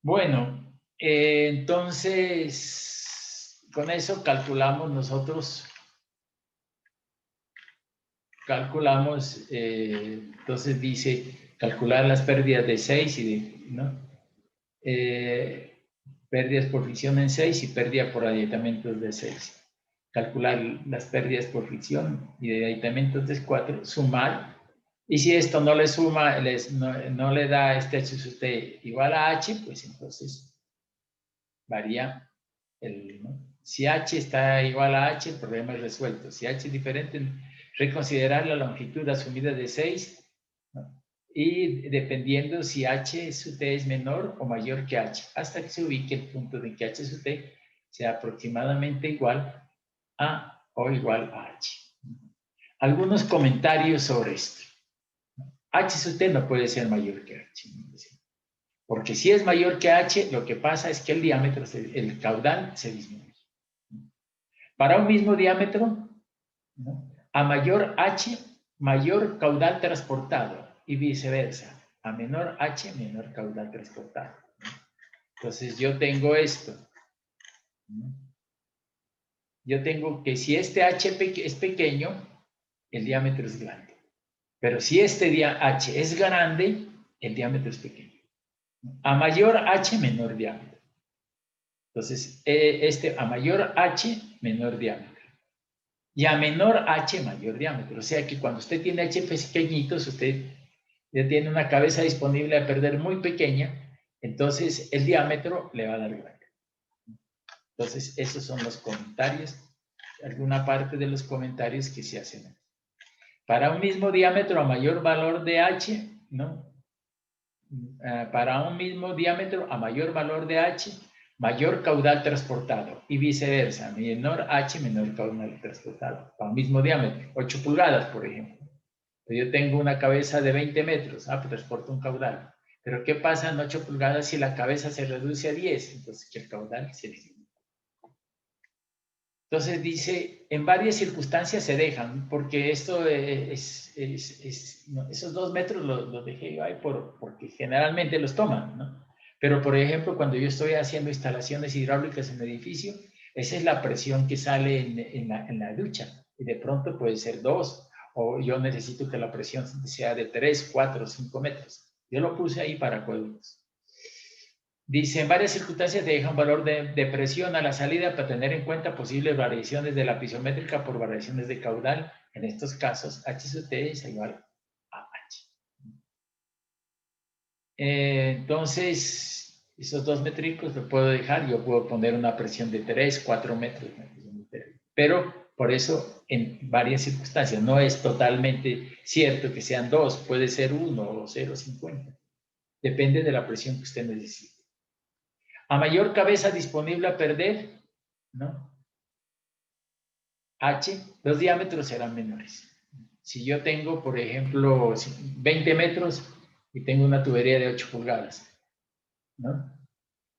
Bueno, entonces, con eso calculamos nosotros, entonces dice, calcular las pérdidas de 6 y de, ¿no? Pérdidas por fricción en 6 y pérdida por aditamentos de 6. Calcular las pérdidas por fricción y de aditamentos de 4, sumar, y si esto no le suma, no le da este H sub T igual a H, pues entonces varía ¿no? Si H está igual a H, el problema es resuelto. Si H es diferente, reconsiderar la longitud asumida de 6, ¿no? Y dependiendo si H sub T es menor o mayor que H, hasta que se ubique el punto de que H sub T sea aproximadamente igual a o igual a H. Algunos comentarios sobre esto. H sub T no puede ser mayor que H. Porque si es mayor que H, lo que pasa es que el diámetro, el caudal se disminuye. Para un mismo diámetro, ¿no? A mayor H, mayor caudal transportado y viceversa. A menor H, menor caudal transportado, ¿no? Entonces yo tengo esto, ¿no? Yo tengo que si este H es pequeño, el diámetro es grande. Pero si este H es grande, el diámetro es pequeño. A mayor H, menor diámetro. Entonces, a mayor H, menor diámetro. Y a menor H, mayor diámetro. O sea que cuando usted tiene H pequeñitos, usted ya tiene una cabeza disponible a perder muy pequeña, entonces el diámetro le va a dar grande. Entonces, esos son los comentarios, alguna parte de los comentarios que se hacen. Para un mismo diámetro a mayor valor de H, ¿no? Para un mismo diámetro a mayor valor de H, mayor caudal transportado y viceversa, menor H, menor caudal transportado, para un mismo diámetro, 8 pulgadas, por ejemplo. Yo tengo una cabeza de 20 metros, pues transporto un caudal. Pero ¿qué pasa en 8 pulgadas si la cabeza se reduce a 10? Entonces, que el caudal se disminuye. Entonces dice, en varias circunstancias se dejan, porque esto esos 2 metros los dejé yo ahí porque generalmente los toman, ¿no? Pero, por ejemplo, cuando yo estoy haciendo instalaciones hidráulicas en el edificio, esa es la presión que sale en la ducha, y de pronto puede ser 2, o yo necesito que la presión sea de 3, 4, 5 metros. Yo lo puse ahí para acueductos. Dice, en varias circunstancias te deja un valor de presión a la salida para tener en cuenta posibles variaciones de la pisométrica por variaciones de caudal. En estos casos, H sub T es igual a H. Entonces, esos 2 métricos lo puedo dejar. Yo puedo poner una presión de 3, 4 metros. Pero, por eso, en varias circunstancias, no es totalmente cierto que sean 2. Puede ser 1 o 0,50. Depende de la presión que usted necesite. A mayor cabeza disponible a perder, ¿no? H, los diámetros serán menores. Si yo tengo, por ejemplo, 20 metros y tengo una tubería de 8 pulgadas, ¿no?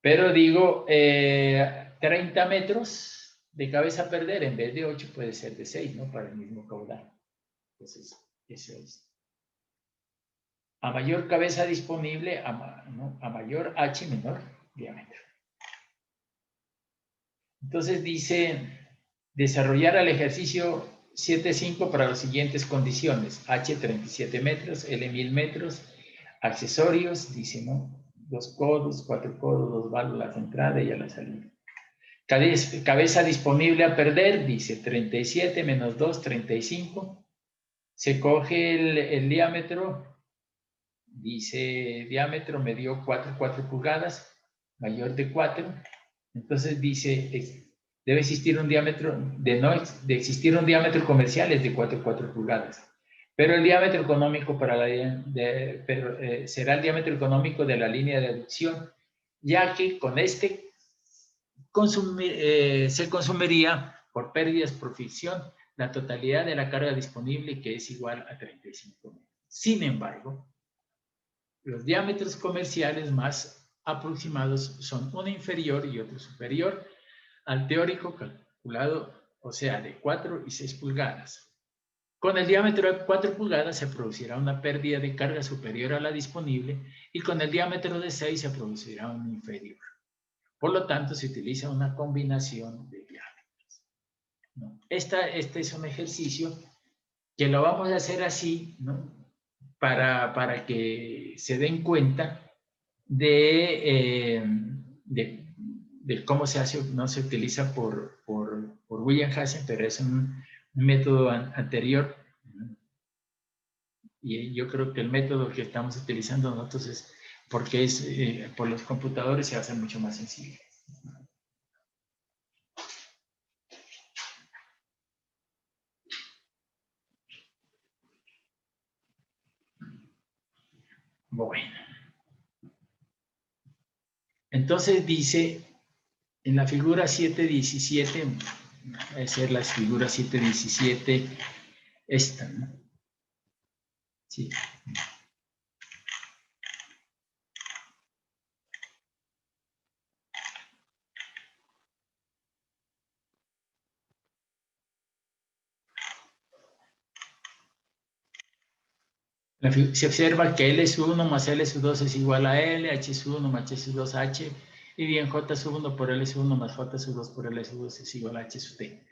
Pero digo, 30 metros de cabeza a perder, en vez de 8 puede ser de 6, ¿no? Para el mismo caudal. Entonces, eso es. A mayor cabeza disponible, a mayor H, menor diámetro. Entonces dice, desarrollar el ejercicio 7.5 para las siguientes condiciones. H, 37 metros, L, 1000 metros. Accesorios, dice, ¿no? 2 codos, 4 codos, 2 válvulas de entrada y a la salida. Cabeza disponible a perder, dice 37 menos 2, 35. Se coge el diámetro, dice diámetro me dio 4 pulgadas, mayor de 4. Entonces dice, debe existir un diámetro, de existir un diámetro comercial es de 4 pulgadas. Pero el diámetro económico será el diámetro económico de la línea de aducción, ya que con este se consumiría por pérdidas por fricción la totalidad de la carga disponible, que es igual a 35 metros. Sin embargo, los diámetros comerciales más aproximados son uno inferior y otro superior al teórico calculado, o sea, de 4 y 6 pulgadas. Con el diámetro de 4 pulgadas se producirá una pérdida de carga superior a la disponible y con el diámetro de 6 se producirá una inferior. Por lo tanto, se utiliza una combinación de diámetros, ¿no? Este es un ejercicio que lo vamos a hacer así, ¿no? Para que se den cuenta de cómo se hace, no se utiliza por William Hazen, pero es un método anterior. Y yo creo que el método que estamos utilizando nosotros es porque es por los computadores se hace mucho más sencillo. Bueno. Entonces dice, en la figura 7.17, va a ser la figura 7.17, esta, ¿no? Sí. Se observa que L sub 1 más L sub 2 es igual a L, H sub 1 más H sub 2 H, y bien J sub 1 por L sub 1 más J sub 2 por L sub 2 es igual a H sub T.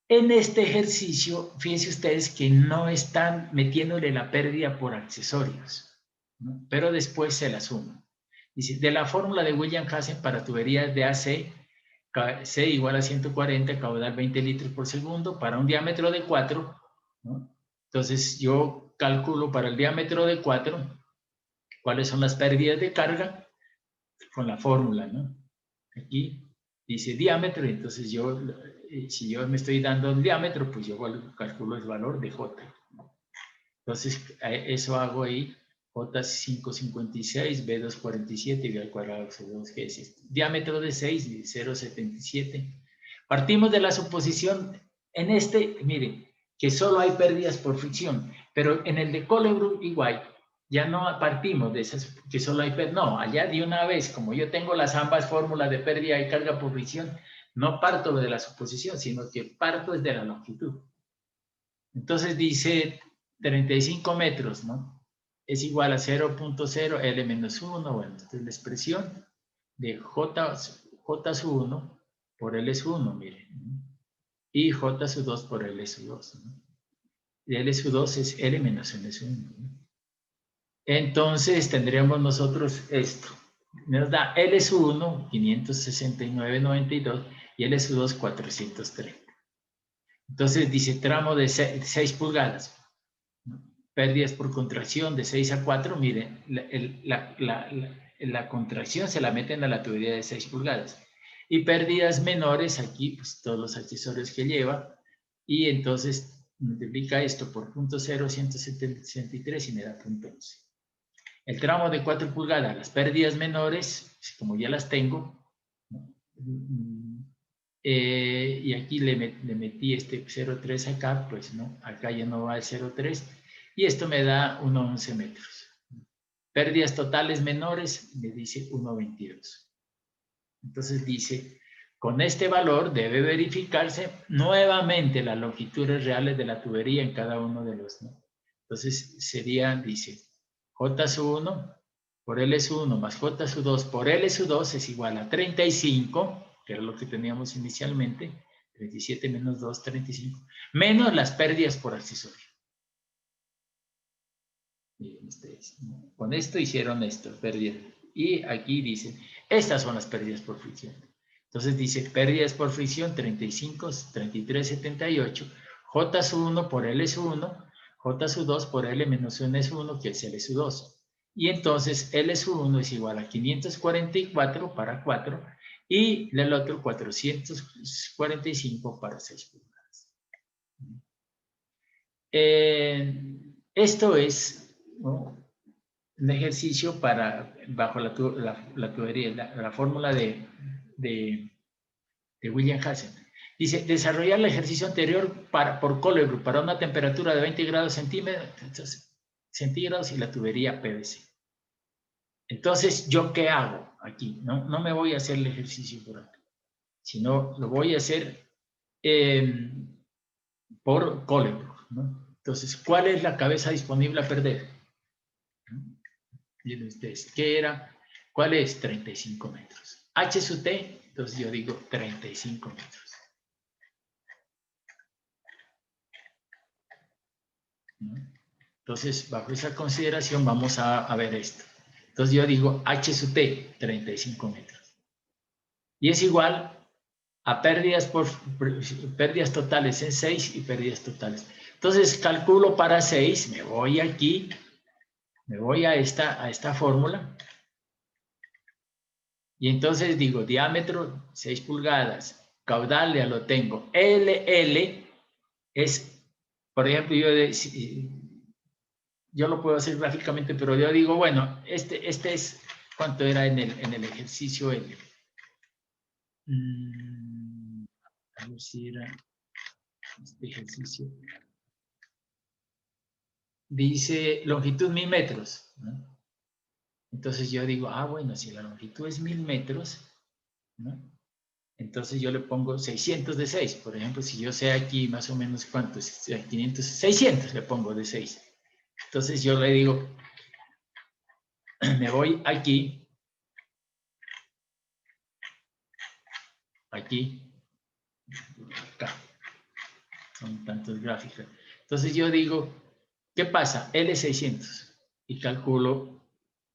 En este ejercicio, fíjense ustedes que no están metiéndole la pérdida por accesorios, ¿no? Pero después se la suman. Dice, de la fórmula de William Hazen para tuberías de AC, C igual a 140, caudal 20 litros por segundo, para un diámetro de 4, ¿no? Entonces yo calculo para el diámetro de 4, cuáles son las pérdidas de carga, con la fórmula, ¿no? Aquí dice diámetro, y entonces yo, si yo me estoy dando el diámetro, pues yo calculo el valor de J. Entonces, eso hago ahí, J 556, B 247, B al cuadrado C2, que es esto. Diámetro de 6, 0,77. Partimos de la suposición, en este, miren, que solo hay pérdidas por fricción, pero en el de Colebrook y White, ya no partimos de esas, que solo hay pérdidas, no, allá de una vez, como yo tengo las ambas fórmulas de pérdida y carga por fricción, no parto de la suposición, sino que parto desde la longitud. Entonces dice 35 metros, ¿no? Es igual a 0.0 L menos 1, bueno, esta es la expresión de J sub 1 por L sub 1, miren, ¿no? Y J sub 2 por L sub 2, ¿no? Y L sub 2 es L menos L sub 1, ¿no? Entonces tendríamos nosotros esto, nos da L1, 569,92 y L2, 430. Entonces dice tramo de 6 pulgadas. Pérdidas por contracción de 6 a 4. Miren, la contracción se la meten a la tubería de 6 pulgadas. Y pérdidas menores, aquí pues todos los accesorios que lleva. Y entonces multiplica esto por 0.0163 y me da 0.11. El tramo de 4 pulgadas, las pérdidas menores, como ya las tengo, y aquí le metí este 0.3 acá, pues no, acá ya no va el 0.3, y esto me da 1.11 metros. Pérdidas totales menores, me dice 1.22. Entonces dice, con este valor debe verificarse nuevamente las longitudes reales de la tubería en cada uno de los, ¿no? Entonces sería, dice, J1 por L1 más J2 por L2 es igual a 35, que era lo que teníamos inicialmente, 37 menos 2, 35, menos las pérdidas por accesorio. Miren ustedes, ¿no? Con esto hicieron esto, pérdidas. Y aquí dicen, estas son las pérdidas por fricción. Entonces dice, pérdidas por fricción 35, 33, 78, J1 por L1, J2 por L menos 1S1, que es L2. Y entonces L1 es igual a 544 para 4 y el otro 445 para 6 pulgadas. Esto es, ¿no?, un ejercicio para, bajo la tubería, la fórmula de William Hansen. Dice, desarrollar el ejercicio anterior por Colebrook para una temperatura de 20 grados centígrados y la tubería PVC. Entonces, ¿yo qué hago aquí? No me voy a hacer el ejercicio por aquí, sino lo voy a hacer por Colebrook, ¿no? Entonces, ¿cuál es la cabeza disponible a perder? Miren ustedes, ¿qué era? ¿Cuál es? 35 metros. H sub T, entonces yo digo 35 metros. ¿No? Entonces, bajo esa consideración vamos a ver esto. Entonces yo digo H sub T, 35 metros. Y es igual a pérdidas totales en 6 y pérdidas totales. Entonces calculo para 6, me voy aquí, me voy a esta fórmula. Y entonces digo, diámetro 6 pulgadas, caudal ya lo tengo. LL es, por ejemplo, yo lo puedo hacer gráficamente, pero yo digo, bueno, este es, ¿cuánto era en el ejercicio L? A ver si era este ejercicio. Dice longitud 1000 metros, ¿no? Entonces yo digo, bueno, si la longitud es 1000 metros, ¿no?, entonces yo le pongo 600 de 6. Por ejemplo, si yo sé aquí más o menos cuánto es, 500, 600 le pongo de 6. Entonces yo le digo, me voy aquí, acá. Son tantos gráficos. Entonces yo digo, ¿qué pasa? L600. Y calculo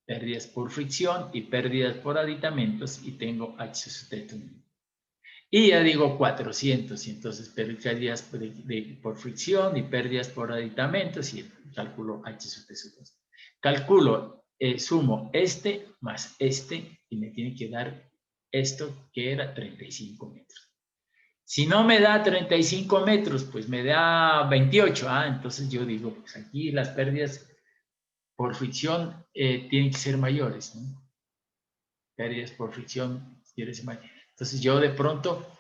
pérdidas por fricción y pérdidas por aditamentos y tengo H sub T. Y ya digo 400, y entonces pérdidas por fricción y pérdidas por aditamentos y calculo H sub T sub 2. Calculo, sumo este más este y me tiene que dar esto que era 35 metros. Si no me da 35 metros, pues me da 28. Entonces yo digo, pues aquí las pérdidas por fricción tienen que ser mayores, ¿no? Pérdidas por fricción quiere ser mayores. Entonces yo de pronto,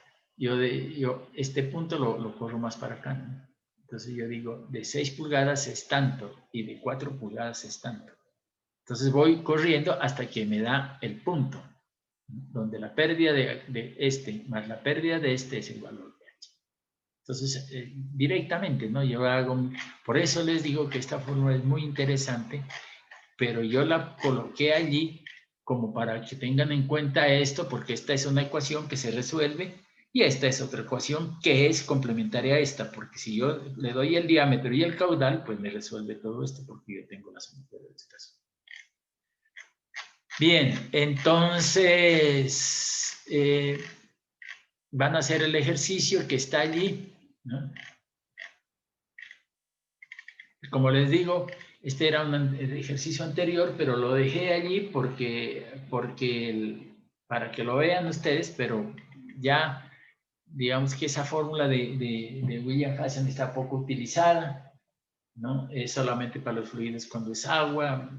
este punto lo corro más para acá, ¿no? Entonces yo digo, de 6 pulgadas es tanto y de 4 pulgadas es tanto. Entonces voy corriendo hasta que me da el punto, ¿no?, donde la pérdida de este más la pérdida de este es el valor de H. Entonces, directamente, ¿no? Yo hago, por eso les digo que esta fórmula es muy interesante, pero yo la coloqué allí como para que tengan en cuenta esto, porque esta es una ecuación que se resuelve y esta es otra ecuación que es complementaria a esta, porque si yo le doy el diámetro y el caudal, pues me resuelve todo esto porque yo tengo la suma de estas. Bien, entonces van a hacer el ejercicio que está allí, ¿no? Como les digo, este era un ejercicio anterior, pero lo dejé allí para que lo vean ustedes, pero ya digamos que esa fórmula de William-Hassan está poco utilizada, ¿no? Es solamente para los fluidos cuando es agua,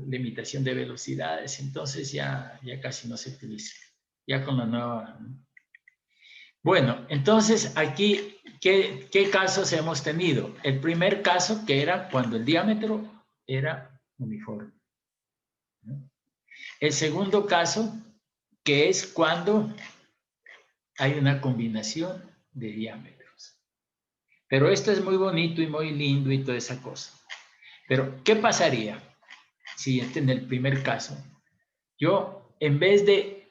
limitación de velocidades, entonces ya casi no se utiliza, ya con la nueva, ¿no? Bueno, entonces aquí, ¿qué casos hemos tenido? El primer caso que era cuando el diámetro era uniforme, ¿no? El segundo caso, que es cuando hay una combinación de diámetros. Pero esto es muy bonito y muy lindo y toda esa cosa. Pero, ¿qué pasaría si en el primer caso, yo en vez de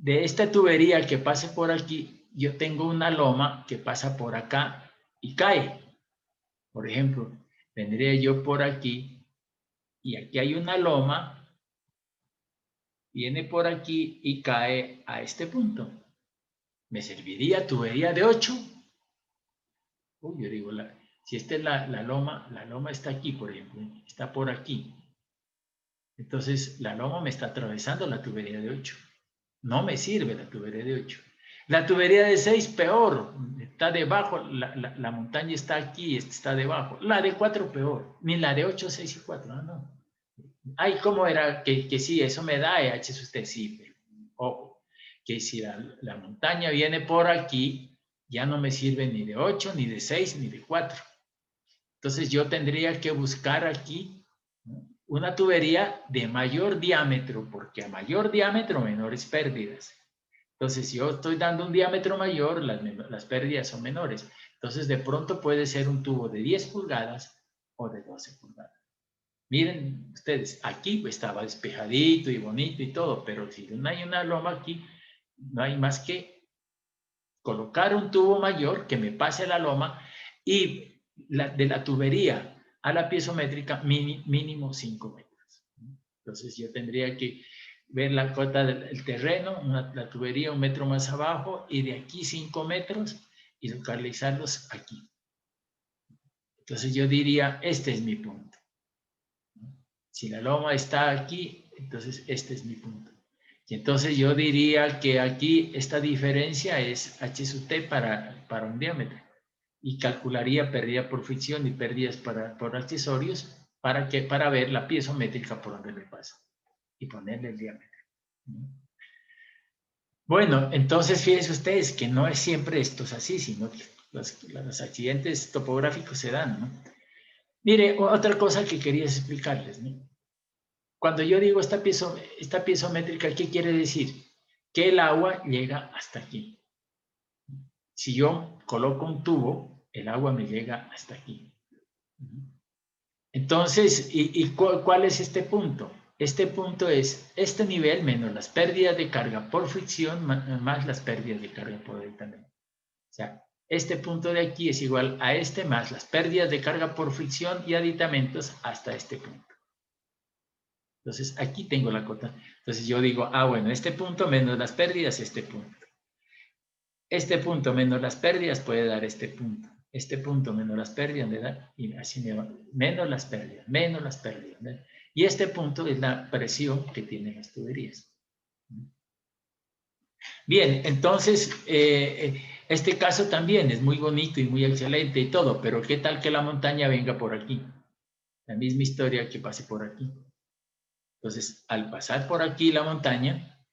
esta tubería que pase por aquí, yo tengo una loma que pasa por acá y cae? Por ejemplo, vendría yo por aquí y aquí hay una loma, viene por aquí y cae a este punto. ¿Me serviría tubería de 8? Yo digo, si esta es la loma está aquí, por ejemplo, está por aquí. Entonces, la loma me está atravesando la tubería de 8. No me sirve la tubería de 8. La tubería de 6, peor. Está debajo, la montaña está aquí, está debajo. La de 4, peor. Ni la de 8, 6 y 4. No. Ay, ¿cómo era? Que sí, eso me da EH, usted sí. Pero, ojo, que si la montaña viene por aquí, ya no me sirve ni de 8, ni de 6, ni de 4. Entonces yo tendría que buscar aquí, ¿no?, una tubería de mayor diámetro, porque a mayor diámetro, menores pérdidas. Entonces, si yo estoy dando un diámetro mayor, las pérdidas son menores. Entonces, de pronto puede ser un tubo de 10 pulgadas o de 12 pulgadas. Miren ustedes, aquí estaba despejadito y bonito y todo, pero si no hay una loma aquí, no hay más que colocar un tubo mayor que me pase la loma y de la tubería a la piezométrica mínimo 5 metros. Entonces yo tendría que ver la cota del terreno, la tubería 1 metro más abajo y de aquí 5 metros y localizarlos aquí. Entonces yo diría, este es mi punto. Si la loma está aquí, entonces este es mi punto. Y entonces yo diría que aquí esta diferencia es H sub T para un diámetro. Y calcularía pérdida por fricción y pérdidas por accesorios para ver la piezométrica por donde me pasa y ponerle el diámetro. Bueno, entonces fíjense ustedes que no es siempre esto es así, sino que los accidentes topográficos se dan, ¿no? Mire, otra cosa que quería explicarles, ¿no? Cuando yo digo esta piezométrica, ¿qué quiere decir? Que el agua llega hasta aquí. Si yo coloco un tubo, el agua me llega hasta aquí. Entonces, ¿cuál es este punto? Este punto es este nivel menos las pérdidas de carga por fricción más las pérdidas de carga por aditamento. O sea, este punto de aquí es igual a este más las pérdidas de carga por fricción y aditamentos hasta este punto. Entonces, aquí tengo la cota. Entonces, yo digo, bueno, este punto menos las pérdidas, este punto. Este punto menos las pérdidas puede dar este punto. Este punto menos las pérdidas me da, y así me va, menos las pérdidas, menos las pérdidas. ¿Ven? Y este punto es la presión que tienen las tuberías. Bien, entonces, este caso también es muy bonito y muy excelente y todo, pero ¿qué tal que la montaña venga por aquí? La misma historia que pase por aquí. Entonces, al pasar por aquí la montaña,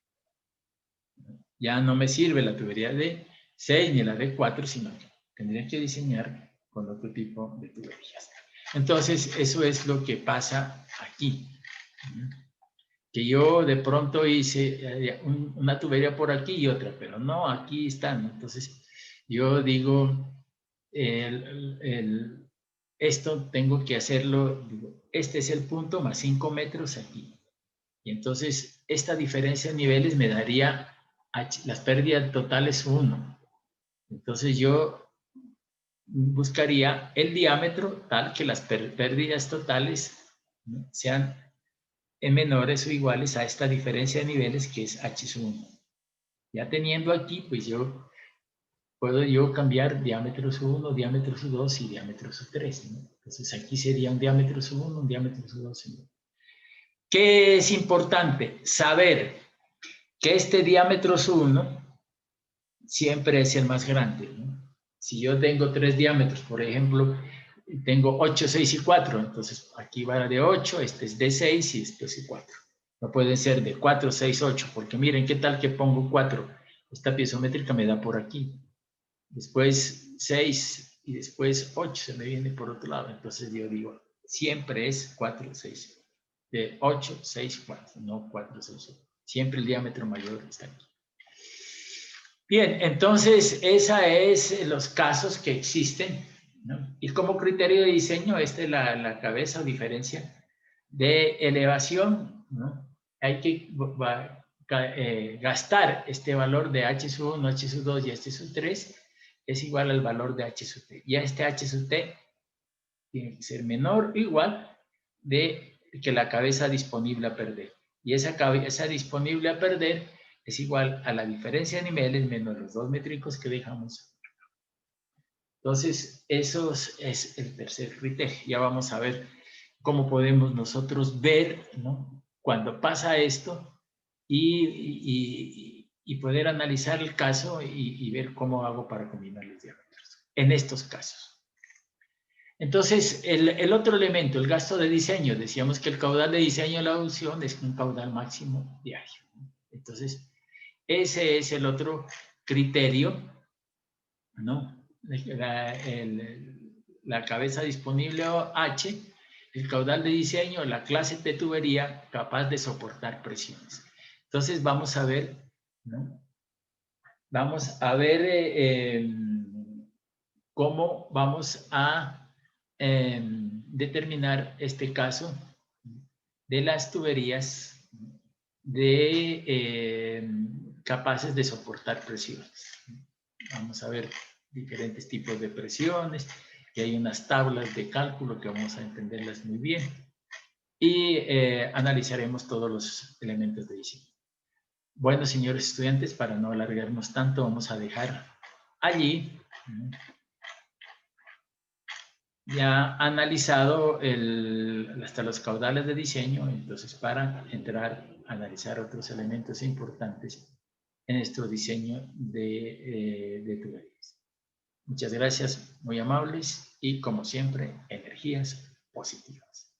ya no me sirve la tubería de 6 ni la de 4, sino que tendría que diseñar con otro tipo de tuberías. Entonces, eso es lo que pasa aquí. Que yo de pronto hice una tubería por aquí y otra, pero no, aquí están. Entonces, yo digo, esto tengo que hacerlo, digo, este es el punto más 5 metros aquí. Y entonces, esta diferencia de niveles me daría las pérdidas totales 1. Entonces, yo buscaría el diámetro tal que las pérdidas totales, ¿no?, sean menores o iguales a esta diferencia de niveles que es H sub 1. Ya teniendo aquí, pues puedo cambiar diámetro sub 1, diámetro sub 2 y diámetro sub 3, ¿no? Entonces aquí sería un diámetro sub 1, un diámetro sub 2. ¿No? ¿Qué es importante? Saber que este diámetro sub 1 siempre es el más grande, ¿no? Si yo tengo 3 diámetros, por ejemplo, tengo 8, 6 y 4, entonces aquí va de 8, este es de 6 y después de 4. No pueden ser de 4, 6, 8, porque miren qué tal que pongo 4. Esta piezométrica me da por aquí. Después 6 y después 8 se me viene por otro lado. Entonces yo digo, siempre es 4, 6. De 8, 6, 4, no 4, 6, 8. Siempre el diámetro mayor está aquí. Bien, entonces esa es los casos que existen, ¿no? Y como criterio de diseño, esta es la cabeza o diferencia de elevación, ¿no? Hay que gastar este valor de H sub 1, H sub 2 y H sub 3 es igual al valor de H sub T. Y a este H sub T tiene que ser menor o igual de que la cabeza disponible a perder. Y esa cabeza disponible a perder es igual a la diferencia de niveles menos los 2 métricos que dejamos. Entonces, eso es el tercer criterio. Ya vamos a ver cómo podemos nosotros ver, ¿no? Cuando pasa esto y poder analizar el caso y ver cómo hago para combinar los diámetros en estos casos. Entonces, el otro elemento, el gasto de diseño, decíamos que el caudal de diseño de la adopción es un caudal máximo diario. Entonces, ese es el otro criterio, ¿no? La cabeza disponible H, el caudal de diseño, la clase de tubería capaz de soportar presiones. Entonces, vamos a ver, ¿no? Vamos a ver cómo vamos a determinar este caso de las tuberías capaces de soportar presiones. Vamos a ver diferentes tipos de presiones, y hay unas tablas de cálculo que vamos a entenderlas muy bien, y analizaremos todos los elementos de diseño. Bueno, señores estudiantes, para no alargarnos tanto, vamos a dejar allí ya analizado hasta los caudales de diseño, entonces para entrar a analizar otros elementos importantes en nuestro diseño de tuberías. Muchas gracias, muy amables, y como siempre, energías positivas.